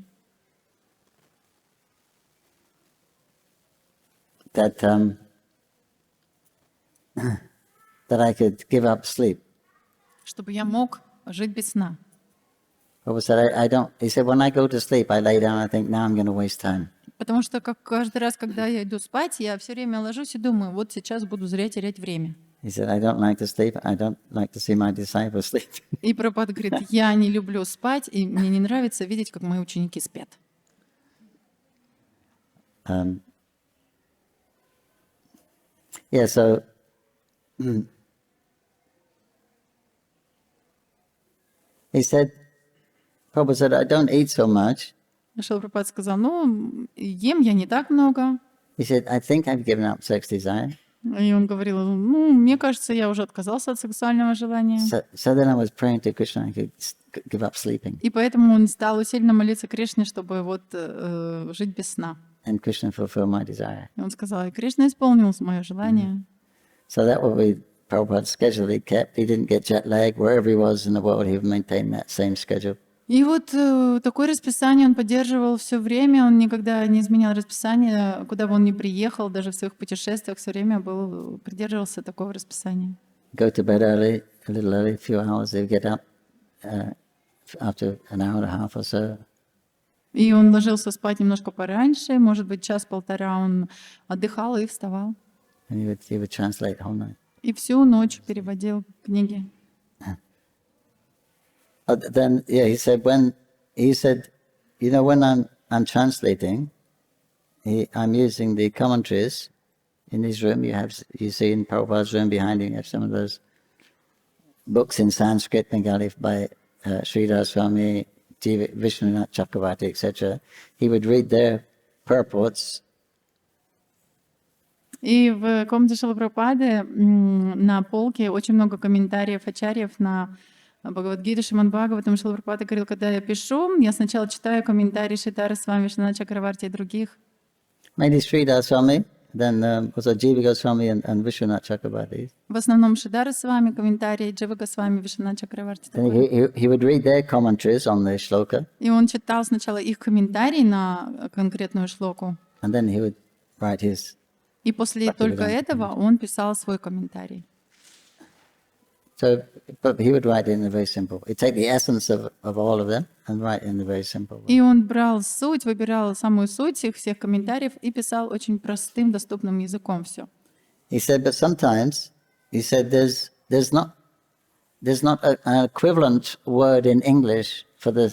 That I could give up sleep. чтобы я мог жить без сна. Prabhupada said, I don't. He said, when I go to sleep, I lay down, I think, now I'm going to waste time. Потому что как каждый раз, когда я иду спать, я все время ложусь и думаю, вот сейчас буду зря терять время. He said, I don't like to sleep. I don't like to see my disciples sleep. И Прабхупада говорит, я не люблю спать, и мне не нравится видеть, как мои ученики спят. Yeah, so he said, Prabhupada said, I don't eat so much. Шрила Прабхупада сказал, ну, ем я не так много. He said, I think I've given up sex desire. И он говорил, ну, мне кажется, я уже отказался от сексуального желания. So then I was praying to Krishna, I could give up sleeping. И поэтому он стал усиленно молиться Кришне, чтобы вот жить без сна. And Krishna fulfilled my desire. И он сказал, и Кришна исполнил мое желание. So that was Prabhupada's schedule he kept. He didn't get jet lag. Wherever he was in the world, he would maintain that same schedule. И вот такое расписание он поддерживал все время, он никогда не изменял расписание, куда бы он ни приехал, даже в своих путешествиях все время придерживался такого расписания. Go to bed early, a little early, a few hours. They get up after an hour and a half or so. И он ложился спать немножко пораньше, может быть, час-полтора он отдыхал и вставал. And he would translate the whole night. И всю ночь переводил книги. Then, yeah, he said, you know, when I'm translating, I'm using the commentaries in his room. You see in Prabhupada's room behind him, you have some of those books in Sanskrit, Bengali by Sridhar Swami, Vishwanath Chakravarti, etc. He would read their purports. И в комнате Шрилы Прабхупады на полке очень много комментариев ачарьев на Бхагавад-гиту, Шримад Бхагаватам. Шрила Прабхупада говорил, когда я пишу, я сначала читаю комментарии Шридхара Свами, Вишванаth Чакраварти и других. Mainly Sridhar Swami, then also Jiva Goswami and Vishwanath Chakravarti. В основном Шридхара Свами, комментарии Джива Госвами, Вишванаth Чакраварти. He would read their commentaries on the shloka. И он читал сначала их комментарии на конкретную шлоку. And then he would write his. И после только этого он писал свой комментарий. So, but he would write it in a very simple. He'd take the essence of all of them and write in a very simple way. И он брал суть, выбирал самую суть их всех комментариев и писал очень простым, доступным языком все. He said, but sometimes he said there's not an equivalent word in English for to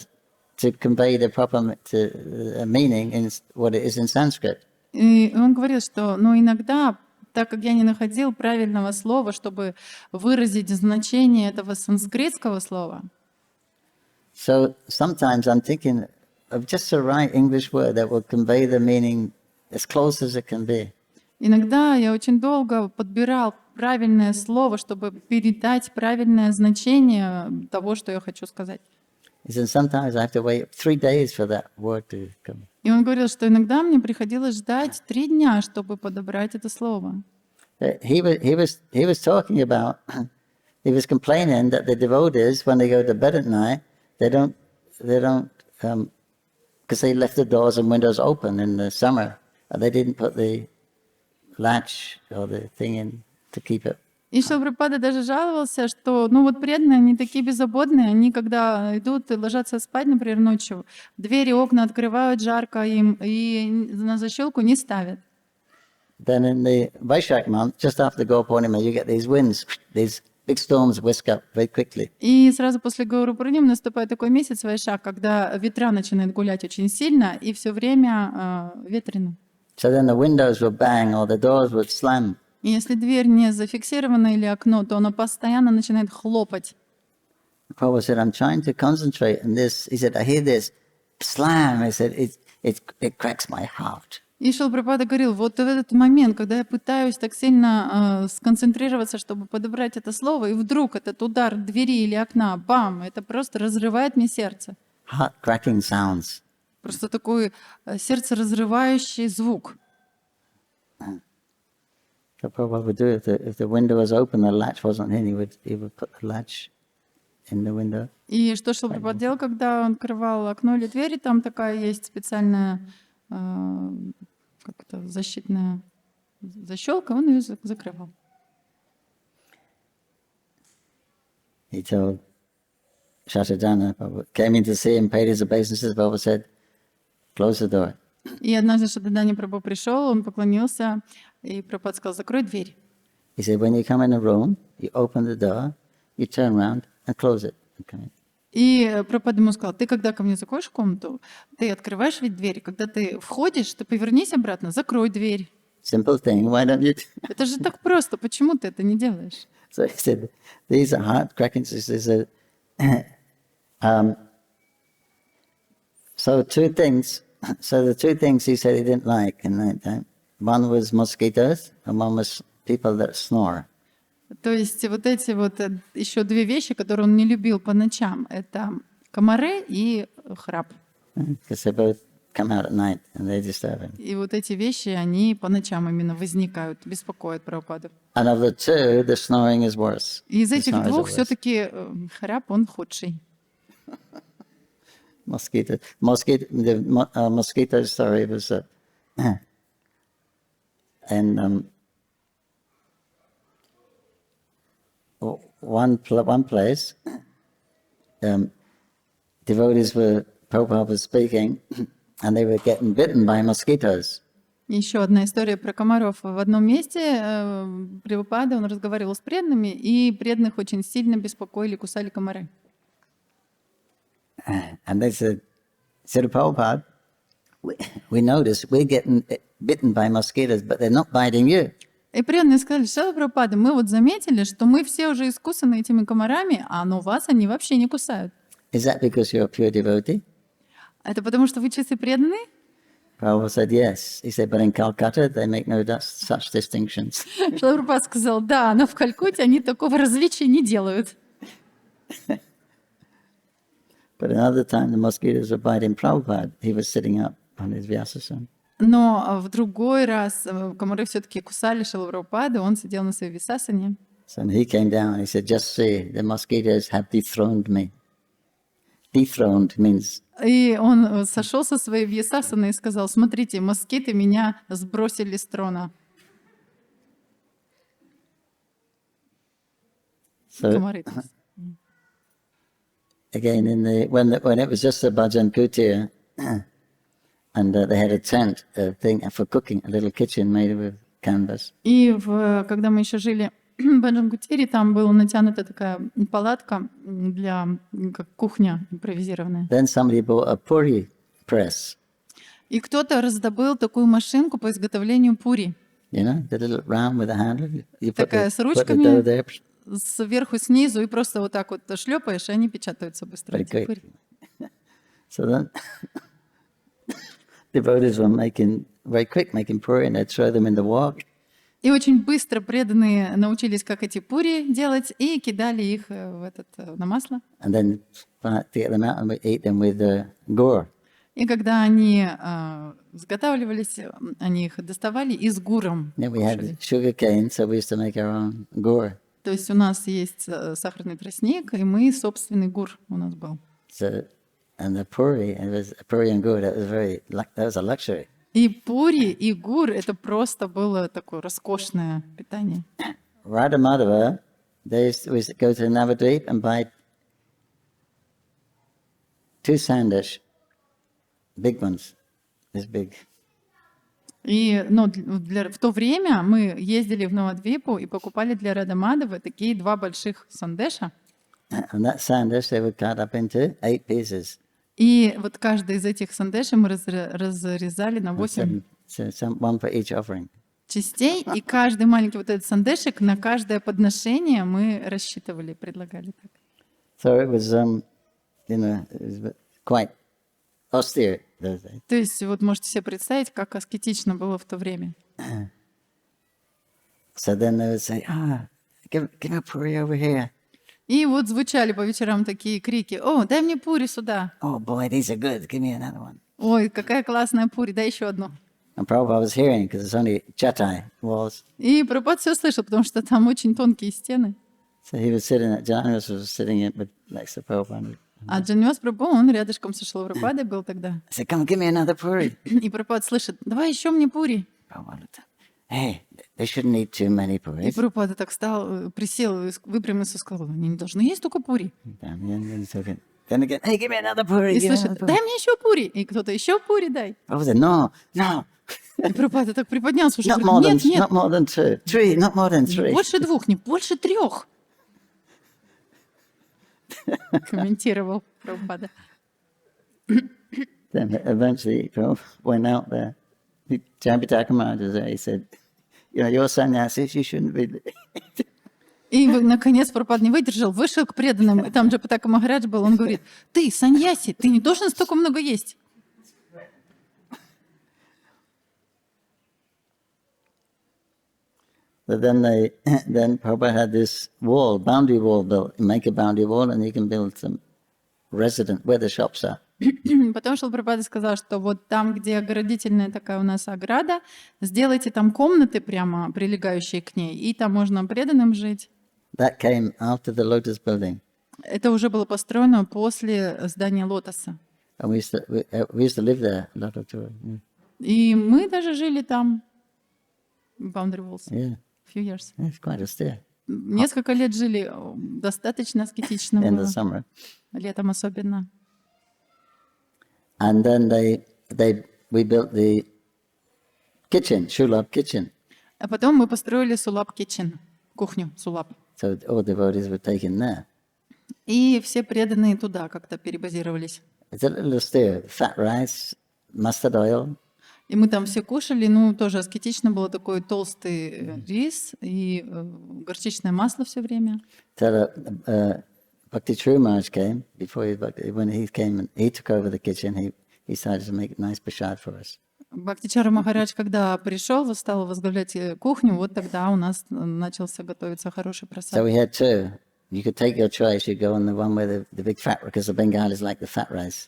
convey the proper meaning in what it is in Sanskrit. И он говорил, что, иногда, так как я не находил правильного слова, чтобы выразить значение этого санскритского слова. So sometimes I'm thinking of just a right English word that will convey the meaning as close as it can be. Иногда я очень долго подбирал правильное слово, чтобы передать правильное значение того, что я хочу сказать. He said sometimes I have to wait 3 days for that word to come. И он говорил, что иногда мне приходилось ждать 3 дня, чтобы подобрать это слово. He was talking about, he was complaining that the devotees, when they go to bed at night, they don't, because they left the doors and windows open in the summer, and they didn't put the latch or the thing in to keep it. И Шрила Прабхупада даже жаловался, что, преданные, они такие беззаботные, они, когда идут и ложатся спать, например, ночью, двери, окна открывают, жарко им, и на защелку не ставят. Then in the Vaishak month, just after Gaur Purnima, you get these winds, these big storms whisk up very quickly. И сразу после Гауру Пурнимы наступает такой месяц Вайшак, когда ветра начинают гулять очень сильно, и все время ветрено. So then the windows would bang or the doors would slam. И если дверь не зафиксирована или окно, то оно постоянно начинает хлопать. Prabhu said, I'm trying to concentrate on this. He said, I hear this slam. He said, it cracks my heart. И Шрила Прабхупада говорил, вот в этот момент, когда я пытаюсь так сильно сконцентрироваться, чтобы подобрать это слово, и вдруг этот удар двери или окна, бам, это просто разрывает мне сердце. Heart-cracking sounds. Просто такой сердцеразрывающий звук. So Prabhupada would do it. If the window was open, the latch wasn't in, he would put the latch in the window. И что Шрила Прабхупада делал, когда он открывал окно или дверь, там такая есть специальная защитная защелка, он ее закрывал. He told Shashadana, Prabhupada came in to see him, paid his obeisances. Prabhupada said, close the door. И однажды Шрадхани Прабху пришел, он поклонился, и Прабхупада сказал, закрой дверь. He said, when you come in a room, you open the door, you turn around and close it. And come in. И Прабхупада ему сказал, ты когда ко мне заходишь в комнату, ты открываешь ведь дверь, когда ты входишь, ты повернись обратно, закрой дверь. Simple thing, why don't you? Это же так просто, почему ты это не делаешь? So he said, these are heart-cracking. So the two things he said he didn't like in that time. One was mosquitoes, and one was people that snore. То есть вот эти вот еще 2 вещи, которые он не любил по ночам, это комары и храп. Because they both come out at night and they disturb him. И вот эти вещи, они по ночам именно возникают, беспокоят Прабхупаду. And of the two, the snoring is worse. И из The этих snore is 2 worse. все-таки храп, он худший. mosquito story was in one place, devotees were, Prabhupada was speaking, and they were getting bitten by mosquitoes. Еще одна история про комаров. В одном месте Прабхупада, он разговаривал с преданными, и преданных очень сильно беспокоили, кусали комары. And they said to Prabhupada, we noticed we're getting bitten by mosquitoes, but they're not biting you. И преданные сказали: Шрила Прабхупада, мы вот заметили, что мы все уже искусаны этими комарами, но вас они вообще не кусают. Is that because you're a pure devotee? Это потому, что вы чистый преданный? Prabhupada said yes. He said, but in Calcutta they make no such distinctions. Шрила Прабхупада сказал: да, но в Калькутте они такого различия не делают. But another time the mosquitoes were biting Prabhupada. He was sitting up on his Vyasasana. Но в другой раз комары все-таки кусали Шрилу Прабхупаду, он сидел на своей висасане. So he came down and he said, just see, the mosquitoes have dethroned me. Dethroned means... И он сошел со своей вьясасаны и сказал: смотрите, москиты меня сбросили с трона. Комары. Again, when it was just a bhajan kutir, and they had a tent, a thing for cooking, a little kitchen made with canvas. И когда мы еще жили в Баджангутире, там была натянута такая палатка для как кухня импровизированная. Then somebody bought a puri press. И кто-то раздобыл такую машинку по изготовлению пури. You know, the little round with a handle. You Такая с ручками, сверху, снизу, и просто вот так вот шлепаешь, и они печатаются быстро. So then devotees were very quick making puri, and they'd throw them in the wok. И очень быстро преданные научились, как эти пури делать, и кидали их на масло. And then get them out and we eat them with gur. И когда они изготавливались, они их доставали и с гуром. Yeah, we had sugar cane, so we used to make our own gur. То есть у нас есть сахарный тростник, и мы собственный гур у нас был. So, and the puri, puri and gur, that was a luxury. И пури, и гур — это просто было такое роскошное питание. Radha Madhava, we used to go to Navadvip and buy 2 sandesh, big ones, this big. И в то время мы ездили в Навадвипу и покупали для Рады Мадхавы такие 2 больших сандеша. And that sandesh they would cut up into 8 pieces. И вот каждый из этих сандешей мы разрезали на 8 one for each offering. частей, и каждый маленький вот этот сандешик на каждое подношение мы рассчитывали, предлагали так. So it was, it was quite austere those days. То есть вот можете себе представить, как аскетично было в то время. So then they would say, give a puri over here. И вот звучали по вечерам такие крики: «О, дай мне пури сюда!» Oh boy, these are good. Give me another one. «Ой, какая классная пури, дай еще одну!» And Prabhupada was hearing because it's only chatai walls. И Прабхупада все слышал, потому что там очень тонкие стены. So he was sitting at Janus was sitting next to Prabhupada. А Джанивас Прабху, он рядышком со Шрилой Прабхупадой был тогда. I said, come give me another puri. И Прабхупада слышит: «Давай еще мне пури!» Hey, they shouldn't eat too many И puris. Прабхупада так встал, присел, выпрямился и сказал: «Они не должны есть только пури». Then again, hey, give me another puri. И слышит: «Дай мне еще пури!» И кто-то: «Еще пури дай!» Prabhupada said, no. И Прабхупада так приподнялся, уже Not говорит: «Нет, not more than 2. 3, not more than 3. больше 2, не больше 3. Комментировал Прабхупада. Then eventually he went out there. Caitanya-charitamrita was there. He said, you're sannyasis, you shouldn't be... И наконец Прабхупада не выдержал, вышел к преданным, и там Джапатака Махарадж был, он говорит: «Ты, саньяси, ты не должен столько много есть». But then Prabhupada had this boundary wall built. You make a boundary wall and you can build some resident where the shops are. Потом Шрила Прабхупада сказал, что вот там, где оградительная такая у нас ограда, сделайте там комнаты прямо прилегающие к ней, и там можно преданным жить. That came after the Lotus building. Это уже было построено после здания Лотоса. And we used to live there a lot of time. Yeah. И мы даже жили там, Boundary Walls, Yeah. few years. Yeah, it's quite austere Несколько лет жили, достаточно аскетично in the было, summer. летом особенно. And then we built the kitchen, Shulab kitchen. А потом мы построили Сулаб Kitchen, кухню Сулаб. So all devotees were taken there. И все преданные туда как-то перебазировались. It's a little austere. Fat rice, mustard oil, И мы там все кушали, ну, тоже аскетично было, такой толстый рис и горчичное масло все время. So Bhakti True Maharaj came when he came and he took over the kitchen. He started to make nice prasad for us. Бхактичара Махарадж, когда пришел, стал возглавлять кухню, вот тогда у нас начался готовиться хороший So просад. we had two. You could take your choice. You go on the one where the big fat, because the Bengalis like the fat rice.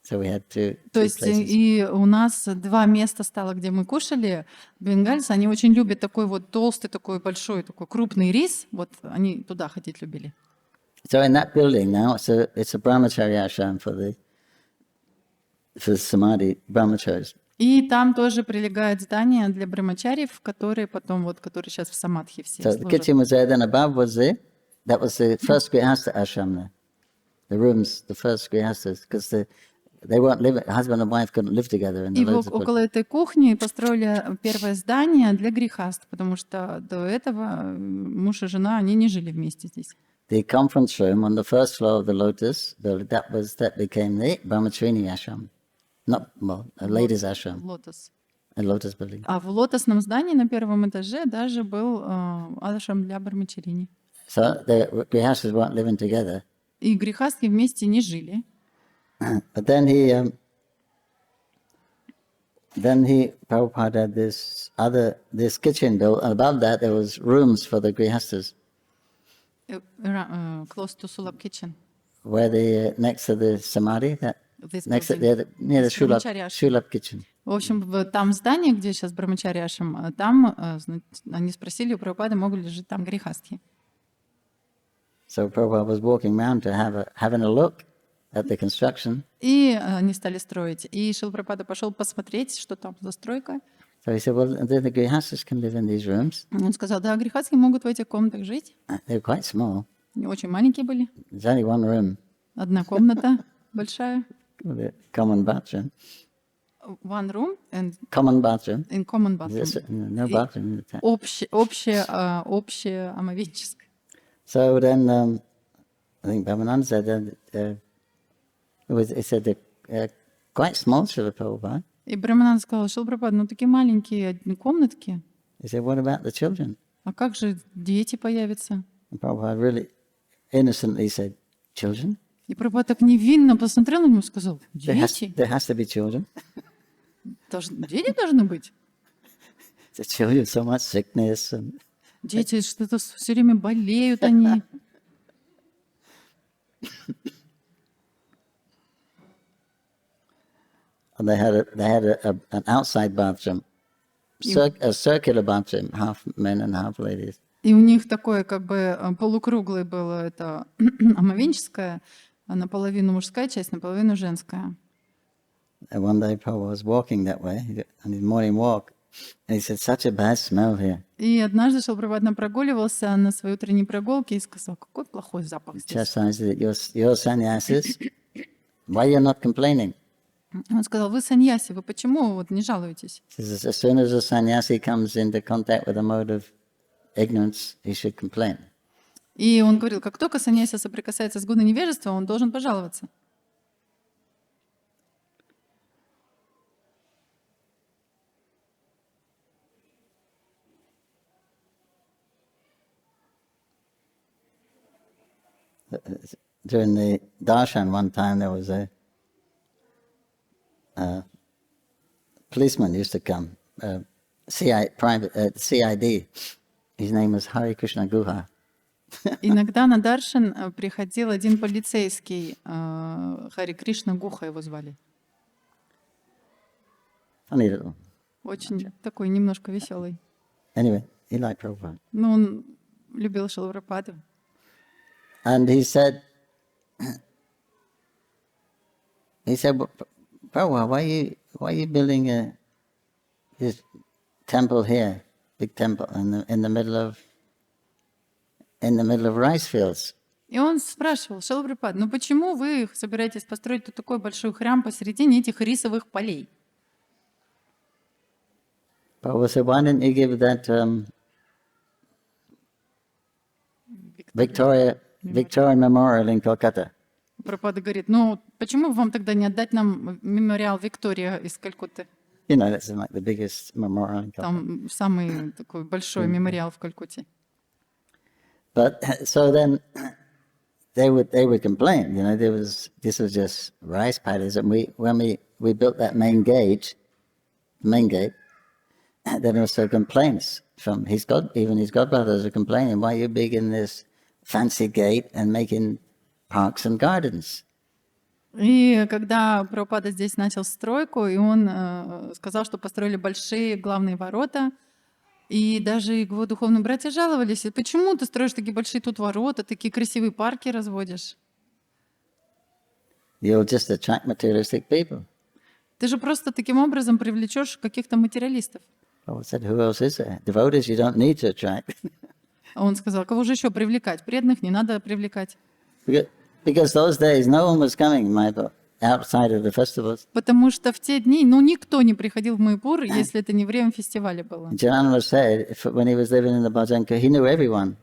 So we had two То есть places. и у нас два места стало, где мы кушали. Бенгальцы, они очень любят такой вот толстый, такой большой, такой крупный рис. Вот они туда ходить любили. So in that building now, it's a brahmachari ashram for the samadhi brahmacharis. И там тоже прилегает здание для брамачариев, которые потом, вот, которые сейчас в самадхи все So the служат. kitchen was there, then above was there. That was the first grihastha ashram there. The rooms, the first grihasthas, because they weren't living, husband and wife couldn't live together in the И loads of около этой кухни построили первое здание для грехаст, потому что до этого муж и жена, они не жили вместе здесь. The conference room on the first floor of the lotus, that became the brahmacharini ashram. Not, well, a ladies ashram, Лотос. a lotus building. А в лотосном здании на первом этаже даже был ашрам для брамачарини. So the grihasthas weren't living together. И грехастки вместе не жили. But then Prabhupada had this kitchen built, and above that there was rooms for the grihasthas, Close to Sulab Kitchen. where next to the samadhi, This near building. the Brahmachari ashram. Shulab kitchen. В общем, там здание, где сейчас Брамачари ашрам, там они спросили у Прабхупады, могут ли жить там грехастки. So Prabhupada was walking around to having a look at the construction. И они стали строить. И Шрила Прабхупада пошел посмотреть, что там за стройка. So he said, well, the grihasthas can live in these rooms. Он сказал, да, грехастки могут в этих комнатах жить. They're quite small. Они очень маленькие были. There's only one room Одна комната большая. with a common bathroom. One room and Common bathroom. in common bathroom. No bathroom. Общее омовенческое. So then, I think Bhavananda said, he said they're quite small, Srila Prabhupada. И Брамананда сказал, Шрила Прабхупада, ну такие маленькие комнатки. He said, what about the children? А как же дети появятся? And Prabhupada really innocently said, children? И Прабхупада так невинно посмотрел на него и сказал, There дети? has to be children. Дети должны быть. The children, so much sickness. And Дети что-то все время болеют они. they had an outside bathroom, a circular bathroom, half men and half ladies. И у них такое как бы полукруглое было это омовенческое, наполовину мужская часть, наполовину женская. And one day Prabhupada was walking that way on his morning walk, and he said, such a bad smell here. И однажды Шрила Прабхупада прогуливался на своей утренней прогулке и сказал, какой плохой запах здесь. Chastised that you're sannyasis. Why you're not complaining? Он сказал, вы саньяси, вы почему вот не жалуетесь? He says, as soon as a sannyasi comes into contact with a mode of ignorance, he should complain. И он говорил, как только саньяси соприкасается с гуной невежества, он должен пожаловаться. During the darshan one time, there was a policeman used to come, CID. His name was Hari Krishna Guha. Иногда на Даршан приходил один полицейский, Хари Кришна Гуха его звали. Funny little. Очень такой немножко веселый. Anyway, he liked Prabhupada. Но он любил Шрилу Прабхупаду. And he said, he said, well, Prabhu, why are you building this temple here, big temple in the middle of rice fields? И он спрашивал, Шрила Прабхупада, ну почему вы собираетесь построить тут такой большой храм посередине этих рисовых полей? Prabhu said, why didn't you give that Victoria Memorial in Kolkata? Прабхупада говорит, ну почему вам тогда не отдать нам мемориал Виктория из Калькутты? You know, that's like the biggest memorial in Kolkata. Там самый такой большой мемориал в Калькутте. But so then they would complain, you know, this was just rice paddies, and when we built that main gate, then there was complaints from even his godbrothers are complaining, why are you big in this fancy gate and making parks and gardens? И когда Прабхупада здесь начал стройку, и он сказал, что построили большие главные ворота, и даже его духовные братья жаловались, почему ты строишь такие большие тут ворота, такие красивые парки разводишь? You'll just attract materialistic people. Ты же просто таким образом привлечешь каких-то материалистов. Prabhupada said, who else is there? Devotees you don't need to attract. А он сказал, кого же еще привлекать? Преданных не надо привлекать. Because those days no one was coming, Mayapur, outside of the festivals. Потому что в те дни, никто не приходил в Майяпур, если это не время фестиваля было. Jananva said, when he was living in the Bhajanka, he knew everyone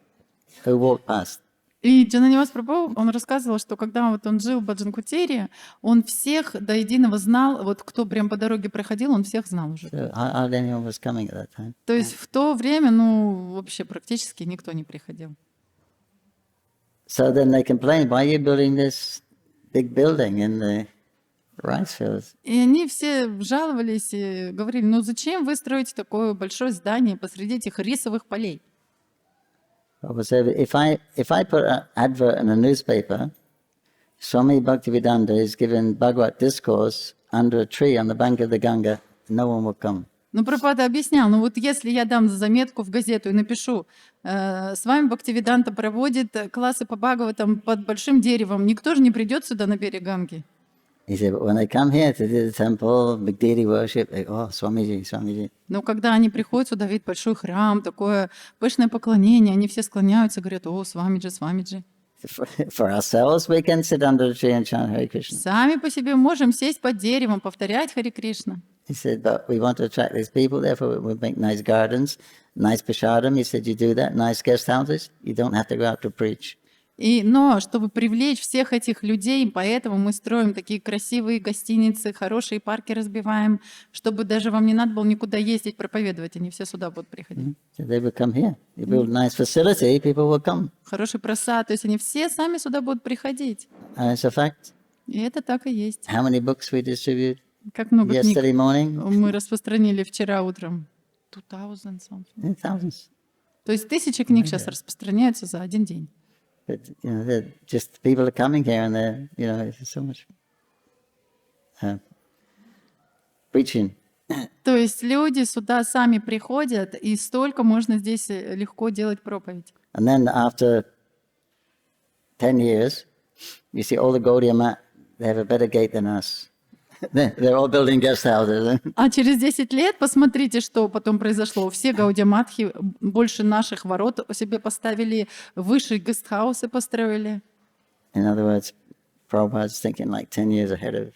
who walked past. И Джананивас Прабху, он рассказывал, что когда вот он жил в Баджанкутере, он всех до единого знал, вот кто прям по дороге проходил, он всех знал уже. Hardly anyone was coming at that time. То есть в то время, вообще практически никто не приходил. So then they complained, why are you building this big building in the rice fields? И они все жаловались и говорили, зачем вы строите такое большое здание посреди этих рисовых полей? Prabhupada said, if I put an advert in a newspaper, Swami Bhaktivedanta is giving Bhagavad discourse under a tree on the bank of the Ganga, no one will come. Прабхупада объяснял, вот если я дам заметку в газету и напишу, с вами Бхактивиданта проводит классы по Бхагаватам под большим деревом, никто же не придет сюда на берег Ганги. He said, but when they come here to do the temple, big deity worship, they go, oh, Swamiji, Swamiji. Но когда они приходят сюда, видят большой храм, такое пышное поклонение, они все склоняются, говорят, о, Свамиджи, Свамиджи. For ourselves, we can sit under the tree and chant Hare Krishna. Сами по себе можем сесть под деревом, повторять Харе Кришна. He said, but we want to attract these people, therefore we make nice gardens, nice prashadam. He said, you do that, nice guest houses, you don't have to go out to preach. Но чтобы привлечь всех этих людей, поэтому мы строим такие красивые гостиницы, хорошие парки разбиваем, чтобы даже вам не надо было никуда ездить проповедовать, они все сюда будут приходить. So they will come here. You build a nice facility, people will come. Хороший просад, то есть они все сами сюда будут приходить. And it's a fact. И это так и есть. How many books we distribute Как много книг yesterday morning? мы распространили вчера утром. 2000 something. Thousands. То есть 1000 книг сейчас распространяются за один день. But, you know, just people are coming here and they're, you know, there's so much preaching. То есть люди сюда сами приходят, и столько можно здесь легко делать проповедь. And then after 10 years, you see all the Gaudiya Math, they have a better gate than us. They're all building guest houses. А через 10 лет посмотрите, что потом произошло. Все Гаудия-матхи больше наших ворот себе поставили, выше гестхаусы построили. In other words, Prabhupada's thinking like 10 years ahead of.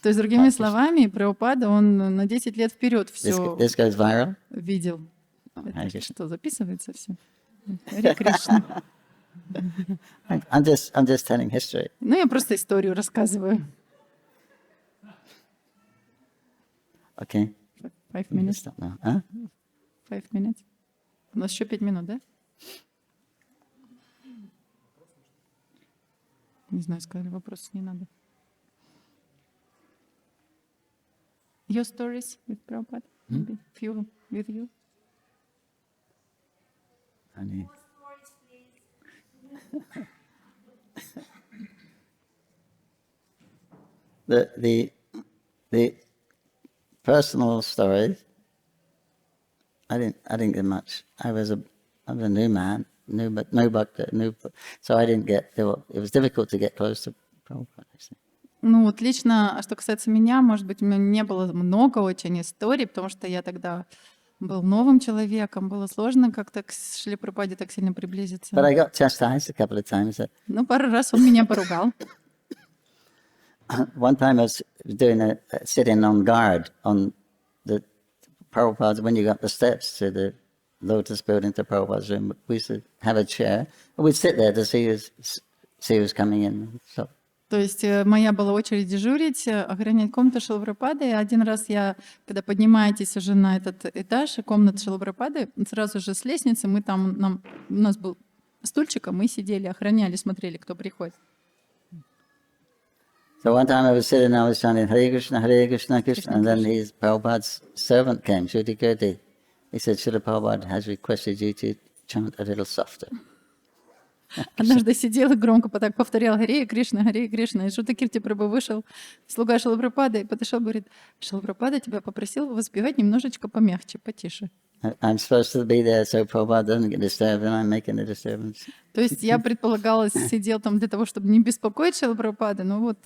То есть, другими словами, Прабхупада, он на 10 лет вперед все This goes viral. видел. Hare Это Krishna. что, записывается все? Харе Кришна. I'm just telling history. Я просто историю рассказываю. Okay. 5 We can minutes. stop now. Huh? 5 minutes. У нас еще 5 минут, да? Не знаю, сказали, вопросов не надо. Your stories with Prabhupada? Maybe few with you? Honey. The personal stories, I didn't get much. I was a new man, so I didn't get. It was difficult to get close to Prabhupada. Actually. Ну вот лично, что касается меня, может быть, у меня не было много очень историй, потому что я тогда был новым человеком, было сложно как-то к Шри Прабхупаде так сильно But приблизиться. I got chastised a couple of times. Ну, пару раз он меня поругал. One time I was doing a sitting on guard on the Prabhupada's, when you got the steps to the Lotus building to Prabhupada's room, we used to have a chair, and we'd sit there to see who's coming in. So, То есть моя была очередь дежурить, охранять комнату Шрилы Прабхупады. И один раз я, когда поднимаетесь уже на этот этаж, комната Шрилы Прабхупады, сразу же с лестницы, у нас был стульчик, а мы сидели, охраняли, смотрели, кто приходит. so one time I was sitting, I was chanting Hare Krishna, Krishna, and then his Prabhupada's servant came, Shruti Kirti. He said, Srila Prabhupada has requested you to chant a little softer. Однажды сидел и громко так повторял Харе Кришна, и Шрута Кирти Прабху вышел, слуга Шрилы Прабхупады, и подошел, говорит: Шрила Прабхупада тебя попросил воспевать немножечко помягче, потише. I'm supposed to be there so Prabhupada doesn't get disturbed and I'm making a disturbance. То есть я предполагалось, сидел там для того, чтобы не беспокоить Шрилу Прабхупаду, но вот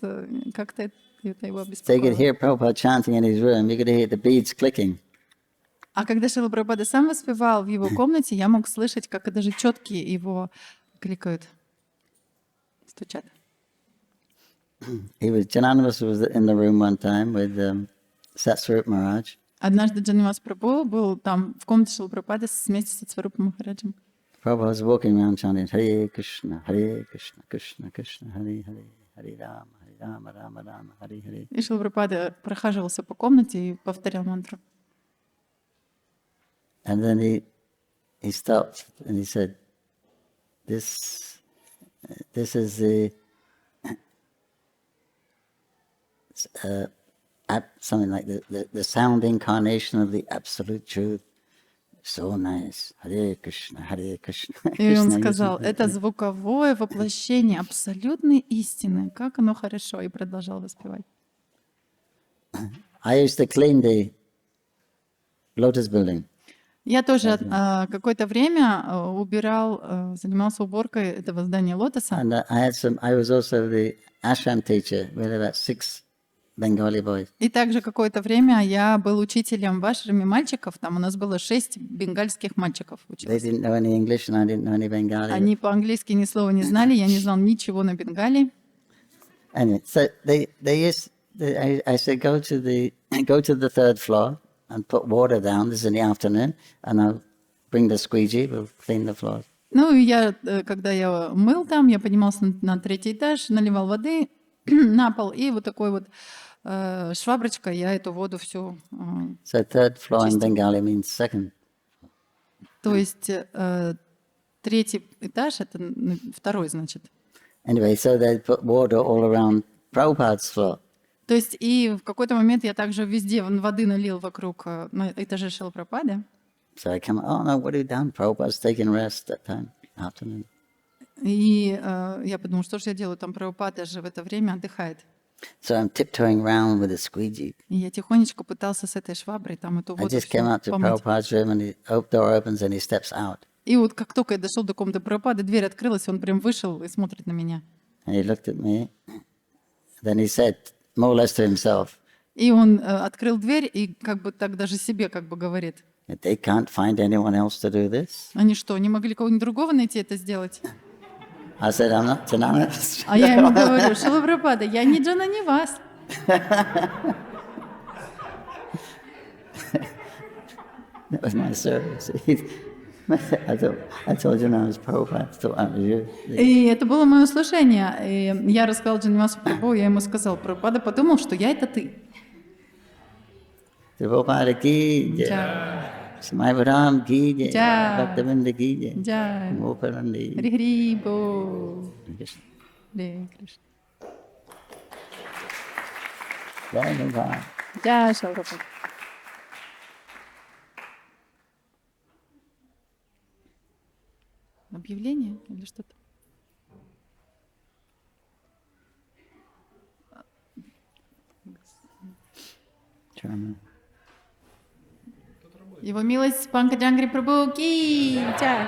как-то это его So you could беспокоило. hear Prabhupada chanting in his room, you could hear the beads clicking. А когда Шрила Прабхупада сам воспевал в его комнате, я мог слышать, как даже четки его кликают, стучат. Jananavas was in the room one time with Satsvarup Maharaj. Однажды Джанивас Прабху был там в комнате Шрилы Прабхупады вместе с Сатсварупом Махараджем. Prabhupada was walking around chanting Hare Krishna, Krishna Krishna, Hare Hare, Hare Rama, Rama Rama, Hare Hare. И Шрила Прабхупада прохаживался по комнате и повторял мантру. And then he stopped and he said, This is something like the sound incarnation of the absolute truth. So nice. Hare Krishna, Hare Krishna. И он сказал: это звуковое воплощение абсолютной истины. Как оно хорошо. И продолжал воспевать. I used to clean the Lotus building. Я тоже какое-то время убирал, занимался уборкой этого здания Лотоса. And I was also the ashram teacher. We had about 6 Bengali boys. И также какое-то время я был учителем в ашраме мальчиков. Там у нас было 6 бенгальских мальчиков. They didn't know any English and I didn't know any Bengali. Они по-английски ни слова не знали, я не знал ничего на бенгале. Anyway, so I said, go to the 3rd floor and put water down. This is in the afternoon, and I'll bring the squeegee. We'll clean the floors. Ну, и я, когда я мыл там, я поднимался на 3-й этаж, наливал воды на пол, и вот такой вот шваброчкой я эту воду всю So 3rd floor in чистил. Bengali means 2nd. То есть 3-й этаж — это 2-й, значит. Anyway, so they put water all around Prabhupada's floor. То есть и в какой-то момент я также везде воды налил вокруг на этаже Шрилы Прабхупады. So I come, oh no, what have you done? Prabhupada's taking rest that time, afternoon. И я подумала, что же я делаю, там Прабхупада же в это время отдыхает. So I'm tiptoeing around with a squeegee. И я тихонечко пытался с этой шваброй там эту I воду just came всю out to помыть. Prabhupada's room and the door opens and he steps out. И вот как только я дошел до комнаты Прабхупады, дверь открылась, он прям вышел и смотрит на меня. And he looked at me. Then he said, more or less to himself, И он открыл дверь и как бы так даже себе как бы говорит: they can't find anyone else to do this. они что, не могли кого-нибудь другого найти это сделать? I said, I'm not Jananavas. А я ему говорю: Шрила Прабхупада, я не Джана, не вас. That was my service. I told Jananavas, Prabhupada thought I was you. И это было мое слушание. И я рассказал Джанивасу Прабху, я ему сказал: Прабхупада подумал, что я — это ты. Prabhupada ki jai. Джай. Mayapur Dhama ki jai. Jai. Bhaktivinoda ki jai. Джай. Moparandi. Хри-хри Бо. Хре Кришна. Jai Bhagavan. Джай Шрила Прабхупада. Объявление или что-то? Charma. Его милость Панкаджангхри Прабху ки! Чай!